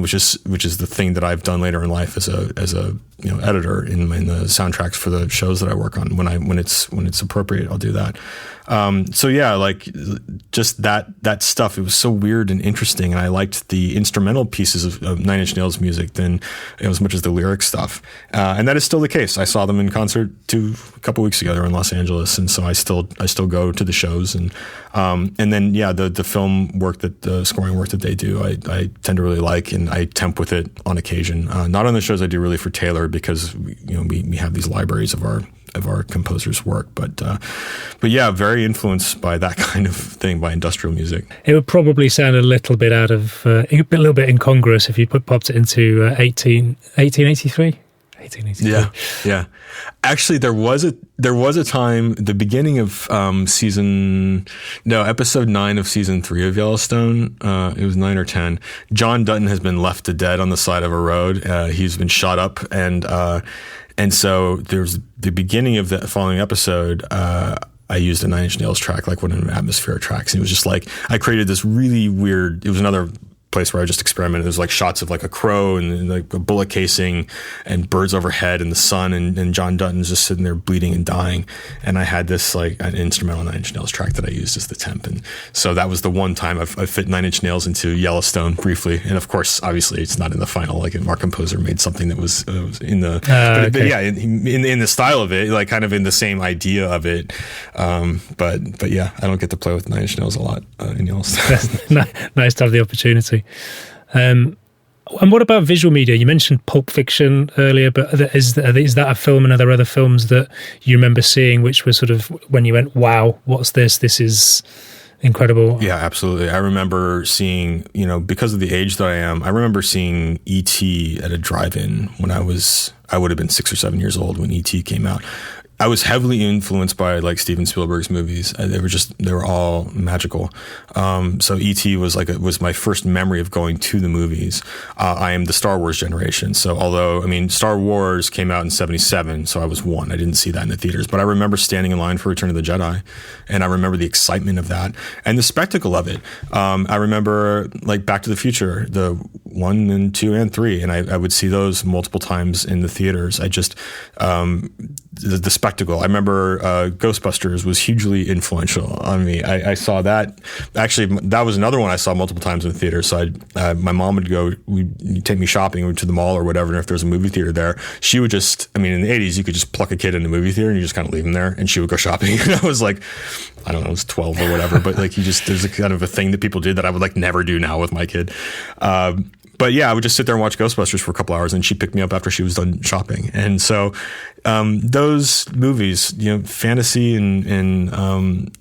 B: which is the thing that I've done later in life as a editor in the soundtracks for the shows that I work on. When it's appropriate, I'll do that. So yeah, like just that stuff, it was so weird and interesting, and I liked the instrumental pieces of Nine Inch Nails music than as much as the lyric stuff, and that is still the case. I saw them in concert a couple weeks ago. They were in Los Angeles, and so I still go to the shows, and then yeah, the film work, the scoring work that they do, I tend to really like, and I temp with it on occasion. Not on the shows I do really for Taylor, because we have these libraries of our composers' work, but yeah, very influenced by that kind of thing, by industrial music.
A: It would probably sound a little bit out of a little bit incongruous if you popped it into 1883.
B: Yeah. Actually, there was a time, the beginning of episode 9 of season 3 of Yellowstone. It was 9 or 10. John Dutton has been left to dead on the side of a road. He's been shot up, and so there's the beginning of the following episode. I used a Nine Inch Nails track, like one of the atmosphere tracks. And it was just like, I created this really weird, it was another place where I just experimented. There's like shots of like a crow and like a bullet casing and birds overhead and the sun, and John Dutton's just sitting there bleeding and dying. And I had this like an instrumental Nine Inch Nails track that I used as the temp. And so that was the one time I fit Nine Inch Nails into Yellowstone briefly. And of course, obviously it's not in the final, like our composer made something that was in the, but yeah, in the style of it, like kind of in the same idea of it. But yeah, I don't get to play with Nine Inch Nails a lot in Yellowstone.
A: Nice to have the opportunity. And what about visual media? You mentioned Pulp Fiction earlier, but is that a film, and are there other films that you remember seeing which were sort of when you went, wow, what's this? This is incredible.
B: Yeah, absolutely. I remember seeing, because of the age that I am, I remember seeing E.T. at a drive-in when I would have been 6 or 7 years old when E.T. came out. I was heavily influenced by like Steven Spielberg's movies. They were all magical. So E.T. was my first memory of going to the movies. I am the Star Wars generation. So although, Star Wars came out in 1977, so I was 1. I didn't see that in the theaters, but I remember standing in line for Return of the Jedi, and I remember the excitement of that and the spectacle of it. I remember like Back to the Future, the 1 and 2 and 3, and I would see those multiple times in the theaters. I just, the spectacle. I remember Ghostbusters was hugely influential on me. I saw that. Actually, that was another one I saw multiple times in the theater. So my mom would take me shopping to the mall or whatever, and if there's a movie theater there, she would just, in the 80s, you could just pluck a kid in the movie theater and you just kind of leave him there, and she would go shopping. And I was like, I don't know, I was 12 or whatever, but like there's a kind of a thing that people did that I would like never do now with my kid. But yeah, I would just sit there and watch Ghostbusters for a couple hours, and she'd pick me up after she was done shopping. And so those movies, fantasy and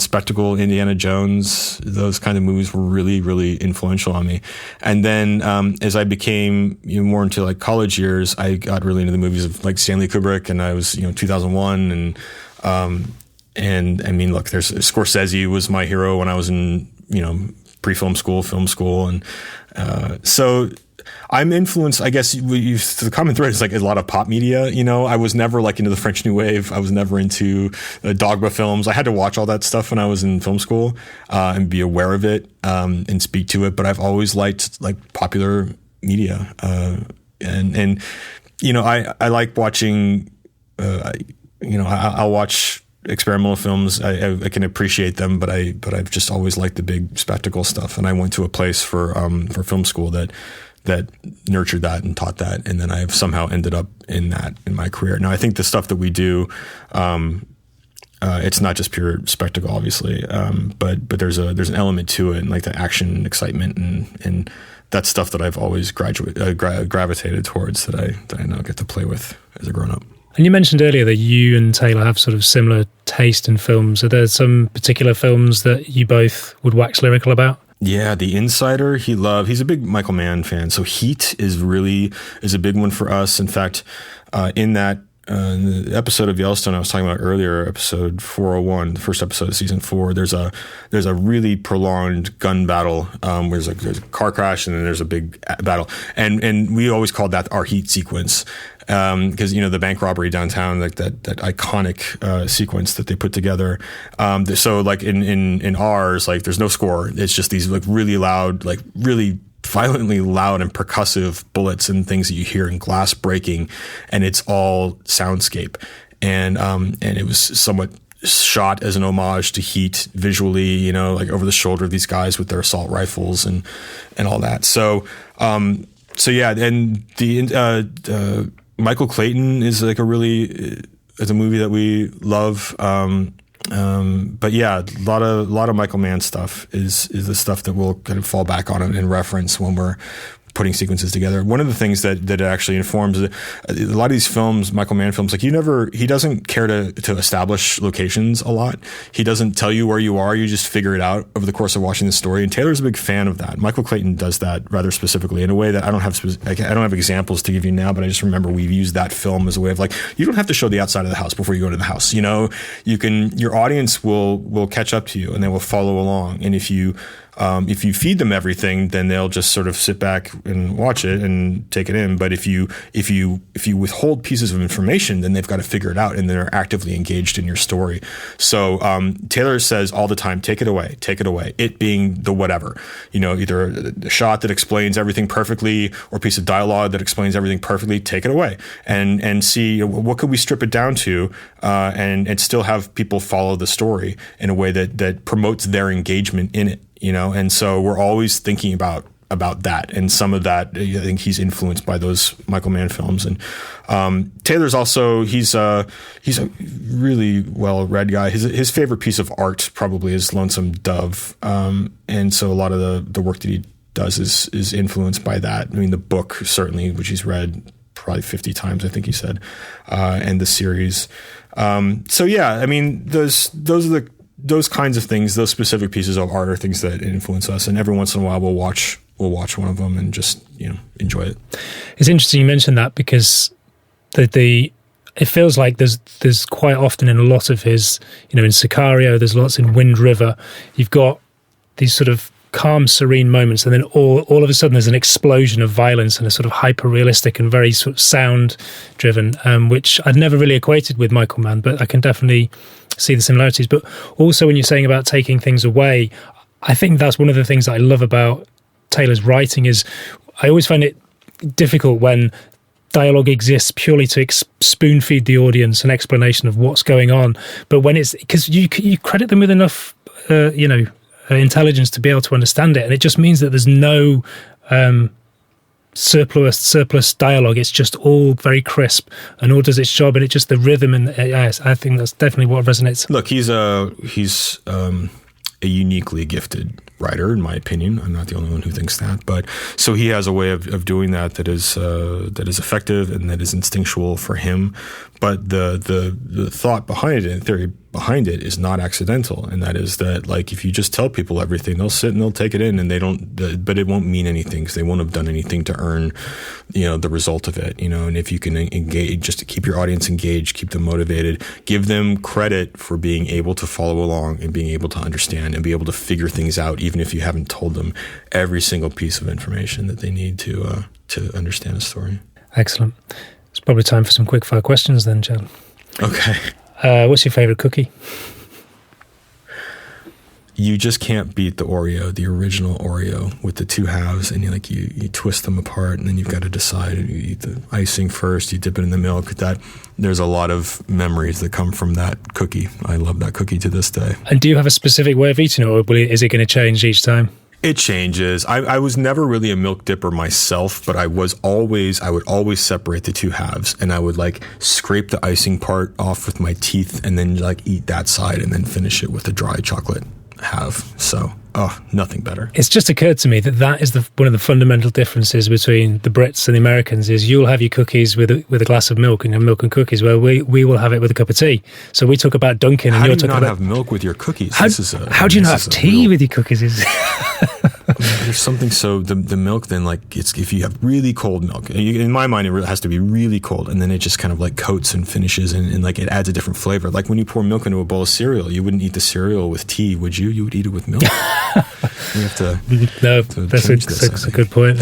B: spectacle, Indiana Jones, those kind of movies were really, really influential on me. And then as I became more into like college years, I got really into the movies of like Stanley Kubrick, and I was 2001 and look, there's Scorsese was my hero when I was in pre-film school, film school, and so I'm influenced, I guess. The common thread is like a lot of pop media. I was never like into the French New Wave. I was never into dogma films. I had to watch all that stuff when I was in film school and be aware of it and speak to it. But I've always liked like popular media, and I like watching. I'll watch experimental films. I can appreciate them, but I've just always liked the big spectacle stuff. And I went to a place for film school that nurtured that and taught that, and then I've somehow ended up in that in my career. Now I think the stuff that we do, it's not just pure spectacle, obviously, but there's an element to it, and like the action and excitement and that's stuff that I've always gravitated towards that I now get to play with as a grown up.
A: And you mentioned earlier that you and Taylor have sort of similar taste in films. Are there some particular films that you both would wax lyrical about?
B: Yeah, The Insider, he's a big Michael Mann fan. So Heat is a big one for us. In fact, in the episode of Yellowstone I was talking about earlier, episode 401, the first episode of season 4, there's a really prolonged gun battle. Where there's a car crash and then there's a big battle, and we always called that our Heat sequence. Because the bank robbery downtown, like that iconic sequence that they put together. So like in ours, like there's no score. It's just these like really loud, like really violently loud and percussive bullets and things that you hear and glass breaking, and it's all soundscape. And it was somewhat shot as an homage to Heat visually, like over the shoulder of these guys with their assault rifles and all that. So yeah, and the Michael Clayton is like is a movie that we love. But yeah, a lot of Michael Mann stuff is the stuff that we'll kind of fall back on and reference when we're putting sequences together. One of the things that it actually informs a lot of these films, Michael Mann films, like he doesn't care to establish locations a lot. He doesn't tell you where you are. You just figure it out over the course of watching the story. And Taylor's a big fan of that. Michael Clayton does that rather specifically in a way that I don't have examples to give you now, but I just remember we've used that film as a way of like, you don't have to show the outside of the house before you go into the house. Your audience will catch up to you and they will follow along. And if you feed them everything, then they'll just sort of sit back and watch it and take it in. But if you withhold pieces of information, then they've got to figure it out and they're actively engaged in your story. So Taylor says all the time, take it away. It being the whatever, either a shot that explains everything perfectly or a piece of dialogue that explains everything perfectly. Take it away and see what could we strip it down to and still have people follow the story in a way that promotes their engagement in it. And so we're always thinking about that, and some of that I think he's influenced by those Michael Mann films. And Taylor's also he's a really well-read guy. His favorite piece of art probably is Lonesome Dove, and so a lot of the work that he does is influenced by that. I mean, the book certainly, which he's read probably 50 times, I think he said, and the series. So yeah, I mean, those kinds of things, those specific pieces of art are things that influence us. And every once in a while we'll watch one of them and just, enjoy it.
A: It's interesting you mentioned that, because it feels like there's quite often in a lot of his, in Sicario, there's lots in Wind River, you've got these sort of calm, serene moments, and then all of a sudden there's an explosion of violence and a sort of hyper-realistic and very sort of sound-driven, which I'd never really equated with Michael Mann, but I can definitely see the similarities. But also when you're saying about taking things away, I think that's one of the things that I love about Taylor's writing is I always find it difficult when dialogue exists purely to spoon feed the audience an explanation of what's going on, but when it's because you credit them with enough intelligence to be able to understand it, and it just means that there's no surplus dialogue. It's just all very crisp and all does its job, and it just the rhythm, and yes, I think that's definitely what resonates.
B: Look, he's a uniquely gifted writer, in my opinion. I'm not the only one who thinks that, but so he has a way of doing that is effective and that is instinctual for him. But the thought behind it and theory behind it is not accidental, and that is that, like, if you just tell people everything, they'll sit and they'll take it in, and they don't. But it won't mean anything because they won't have done anything to earn, the result of it. And if you can engage, just to keep your audience engaged, keep them motivated, give them credit for being able to follow along and being able to understand and be able to figure things out, even if you haven't told them every single piece of information that they need to understand a story.
A: Excellent. It's probably time for some quick fire questions then, Chad.
B: Okay.
A: What's your favorite cookie?
B: You just can't beat the Oreo, the original Oreo with the two halves, and you twist them apart, and then you've got to decide. You eat the icing first, you dip it in the milk. There's a lot of memories that come from that cookie. I love that cookie to this day. And
A: do you have a specific way of eating it, or is it going to change each time?
B: It changes. I was never really a milk dipper myself, but I would always separate the two halves, and I would scrape the icing part off with my teeth and then eat that side and then finish it with the dry chocolate half. So, nothing better. It's
A: just occurred to me that is one of the fundamental differences between the Brits and the Americans is you'll have your cookies with a glass of milk and your milk and cookies, where we will have it with a cup of tea. So we talk about dunking, and you're talking about...
B: How do you not have milk with your cookies?
A: How do you not have tea with your cookies?
B: There's something, so the milk then, it's if you have really cold milk, in my mind it has to be really cold, and then it just kind of coats and finishes and it adds a different flavor. Like when you pour milk into a bowl of cereal, you wouldn't eat the cereal with tea, would you? You would eat it with milk. We have to.
A: No, that's a good point.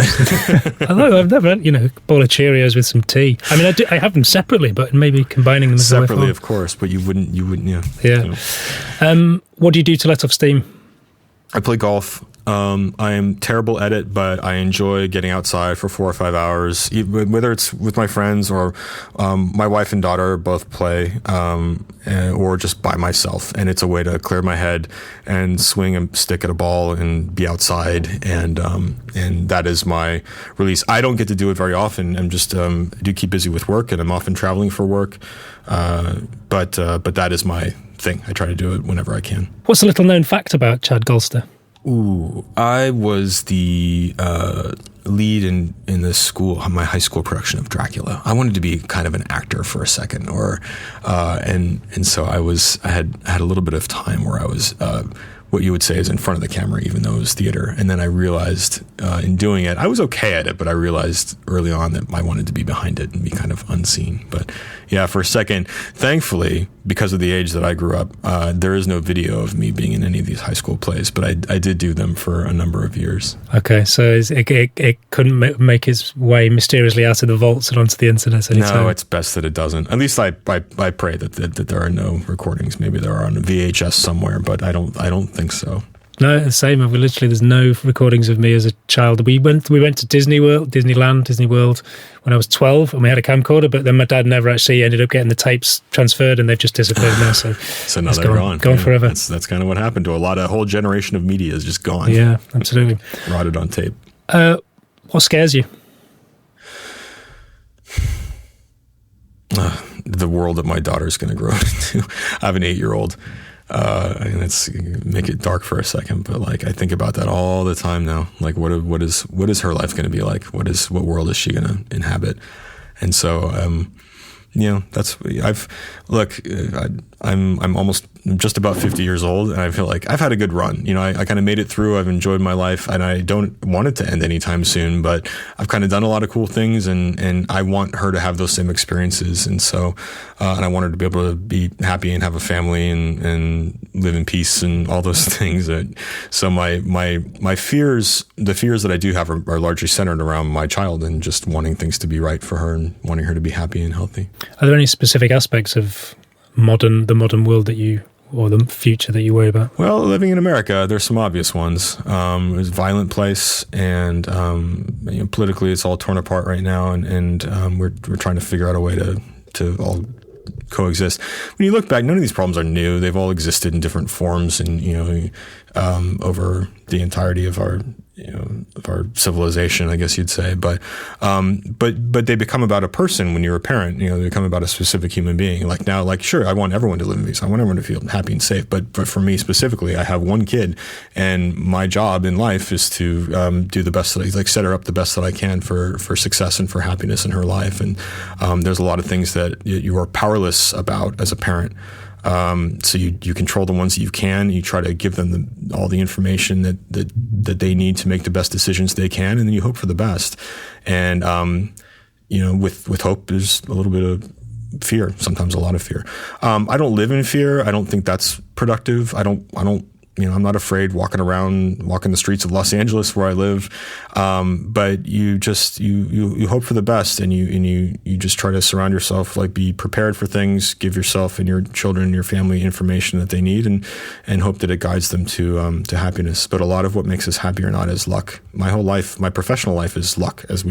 A: Although I've never had, a bowl of Cheerios with some tea. I mean, I have them separately, but maybe combining them
B: separately, of course. But you wouldn't.
A: Yeah. What do you do to let off steam?
B: I play golf. I am terrible at it, but I enjoy getting outside for 4 or 5 hours, whether it's with my friends or my wife and daughter both play, or just by myself. And it's a way to clear my head and swing a stick at a ball and be outside. And that is my release. I don't get to do it very often. I'm just do keep busy with work, and I'm often traveling for work. But that is my thing. I try to do it whenever I can.
A: What's a little known fact about Chad Galster?
B: Ooh, I was the lead in the school, my high school production of Dracula. I wanted to be kind of an actor for a second, and so I had a little bit of time where I was what you would say is in front of the camera, even though it was theater. And then I realized in doing it, I was okay at it, but I realized early on that I wanted to be behind it and be kind of unseen. But yeah, for a second, thankfully, because of the age that I grew up, there is no video of me being in any of these high school plays, but I did do them for a number of years. Okay, so it couldn't make its way mysteriously out of the vaults and onto the internet anytime? No, it's best that it doesn't. At least I pray that there are no recordings. Maybe there are on a VHS somewhere, but I don't think so. No, the same. There's no recordings of me as a child. We went to Disney World when I was 12, and we had a camcorder, but then my dad never actually ended up getting the tapes transferred, and they've just disappeared now. So now they're gone forever. That's kind of what happened to a whole generation of media is just gone. Yeah, absolutely. Rotted on tape. What scares you? The world that my daughter's going to grow into. I have an 8-year-old. And let's make it dark for a second, but like I think about that all the time now. Like what is her life going to be like? What world is she going to inhabit? And so, I'm almost just about 50 years old, and I feel like I've had a good run. I kind of made it through. I've enjoyed my life, and I don't want it to end anytime soon, but I've kind of done a lot of cool things, and I want her to have those same experiences. And so, and I want her to be able to be happy and have a family and live in peace and all those things. So my fears, the fears that I do have are largely centered around my child and just wanting things to be right for her and wanting her to be happy and healthy.
A: Are there any specific aspects of the modern world or the future that you worry about?
B: Well, living in America, there's some obvious ones. It's a violent place, and politically, it's all torn apart right now, and we're trying to figure out a way to all coexist. When you look back, none of these problems are new. They've all existed in different forms, and over the entirety of our civilization, I guess you'd say. But they become about a person when you're a parent. They become about a specific human being. Like now, sure, I want everyone to live in peace. I want everyone to feel happy and safe. But for me specifically, I have one kid, and my job in life is to do the best set her up the best that I can for success and for happiness in her life. And there's a lot of things that you are powerless about as a parent. So you control the ones that you can. You try to give them all the information that they need to make the best decisions they can, and then you hope for the best. And with hope, there's a little bit of fear. Sometimes a lot of fear. I don't live in fear. I don't think that's productive. I don't. I'm not afraid walking the streets of Los Angeles where I live. But you just, you hope for the best, and you just try to surround yourself, be prepared for things, give yourself and your children and your family information that they need, and hope that it guides them to happiness. But a lot of what makes us happy or not is luck. My whole life, my professional life is luck, as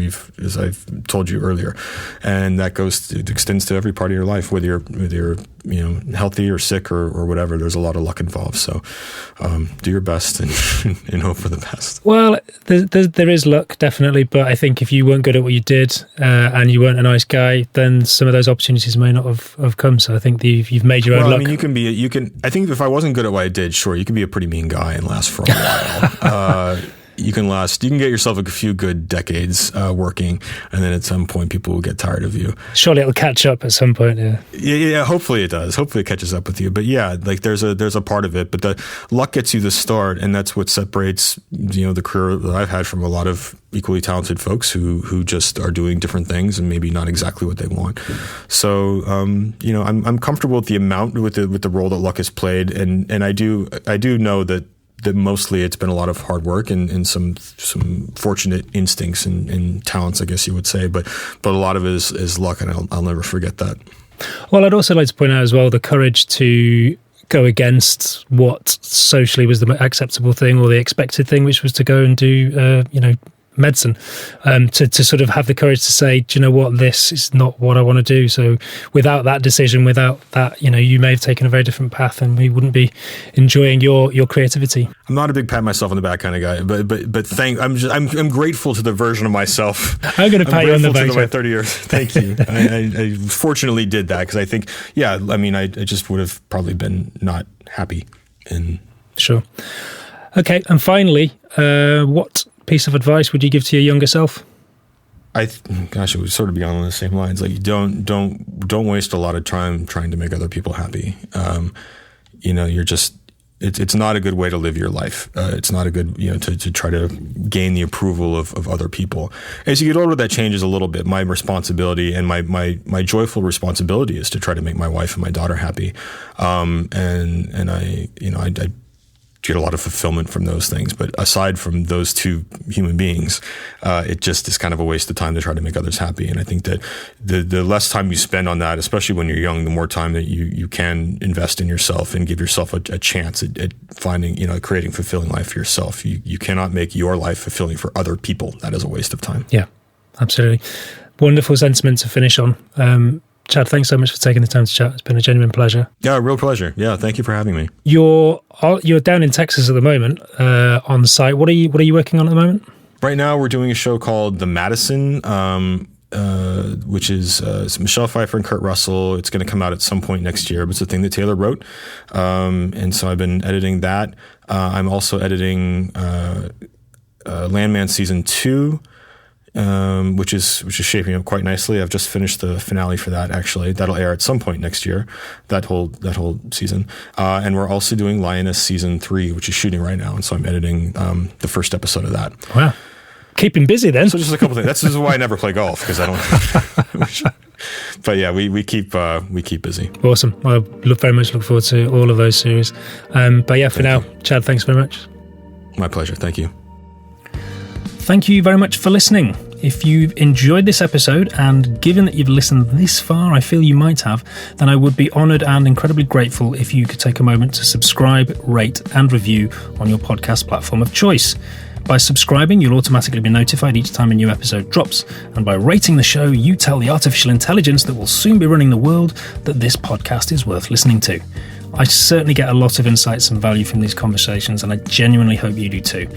B: I've told you earlier. And that it extends to every part of your life, whether you're healthy or sick or whatever. There's a lot of luck involved. So, do your best and hope for the best.
A: Well, there is luck, definitely, but I think if you weren't good at what you did and you weren't a nice guy, then some of those opportunities may not have come. So I think you've made your own luck.
B: I mean, I think if I wasn't good at what I did, sure, you can be a pretty mean guy and last for a while. You can get yourself a few good decades working, and then at some point people will get tired of you.
A: Surely it'll catch up at some point, yeah.
B: Yeah, hopefully it does. Hopefully it catches up with you. But yeah, there's a part of it, but the luck gets you the start, and that's what separates, the career that I've had from a lot of equally talented folks who just are doing different things and maybe not exactly what they want. So, I'm comfortable with the amount, with the role that luck has played, and I do know that mostly it's been a lot of hard work and some fortunate instincts and talents, I guess you would say, but a lot of it is luck, and I'll never forget that.
A: Well, I'd also like to point out as well the courage to go against what socially was the acceptable thing or the expected thing, which was to go and do medicine, to sort of have the courage to say, do you know what, this is not what I want to do. So without that decision, without that, you may have taken a very different path, and we wouldn't be enjoying your creativity.
B: I'm not a big pat myself on the back kind of guy, but I'm grateful to the version of myself.
A: I'm going to pat you on the back.
B: To my 30 years. Thank you. I fortunately did that, because I think, I just would have probably been not happy.
A: Sure. Okay, and finally, what piece of advice would you give to your younger self?
B: It would sort of be on the same lines. Don't waste a lot of time trying to make other people happy. It's not a good way to live your life. It's not a good, to try to gain the approval of other people. As you get older, that changes a little bit. My responsibility and my joyful responsibility is to try to make my wife and my daughter happy. And I get a lot of fulfillment from those things. But aside from those two human beings, it just is kind of a waste of time to try to make others happy. And I think that the less time you spend on that, especially when you're young, the more time that you can invest in yourself and give yourself a chance at finding, creating fulfilling life for yourself. You cannot make your life fulfilling for other people. That is a waste of time. Yeah, absolutely. Wonderful sentiment to finish on. Chad, thanks so much for taking the time to chat. It's been a genuine pleasure. Yeah, a real pleasure. Yeah, thank you for having me. You're down in Texas at the moment on site. What are you working on at the moment? Right now, we're doing a show called The Madison. which is Michelle Pfeiffer and Kurt Russell. It's going to come out at some point next year, but it's a thing that Taylor wrote. And so I've been editing that. I'm also editing Landman Season 2, which is shaping up quite nicely. I've just finished the finale for that, actually. That'll air at some point next year, that whole season. And we're also doing Lioness Season 3, which is shooting right now. And so I'm editing the first episode of that.
A: Wow. Keeping busy then.
B: So just a couple things. This is why I never play golf, because I don't. But yeah, we keep busy.
A: Awesome. Well, I very much look forward to all of those series. But yeah, for now, Chad, thanks very much.
B: My pleasure. Thank you.
A: Thank you very much for listening. If you've enjoyed this episode, and given that you've listened this far, I feel you might have, then I would be honoured and incredibly grateful if you could take a moment to subscribe, rate and review on your podcast platform of choice. By subscribing, you'll automatically be notified each time a new episode drops, and by rating the show, you tell the artificial intelligence that will soon be running the world that this podcast is worth listening to. I certainly get a lot of insights and value from these conversations, and I genuinely hope you do too.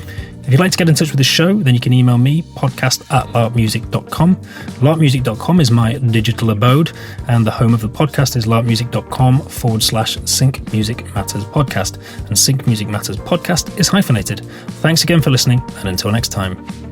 A: If you'd like to get in touch with the show, then you can email me, podcast@larpmusic.com. Larpmusic.com is my digital abode, and the home of the podcast is larpmusic.com/Sync Music Matters Podcast. And Sync Music Matters Podcast is hyphenated. Thanks again for listening, and until next time.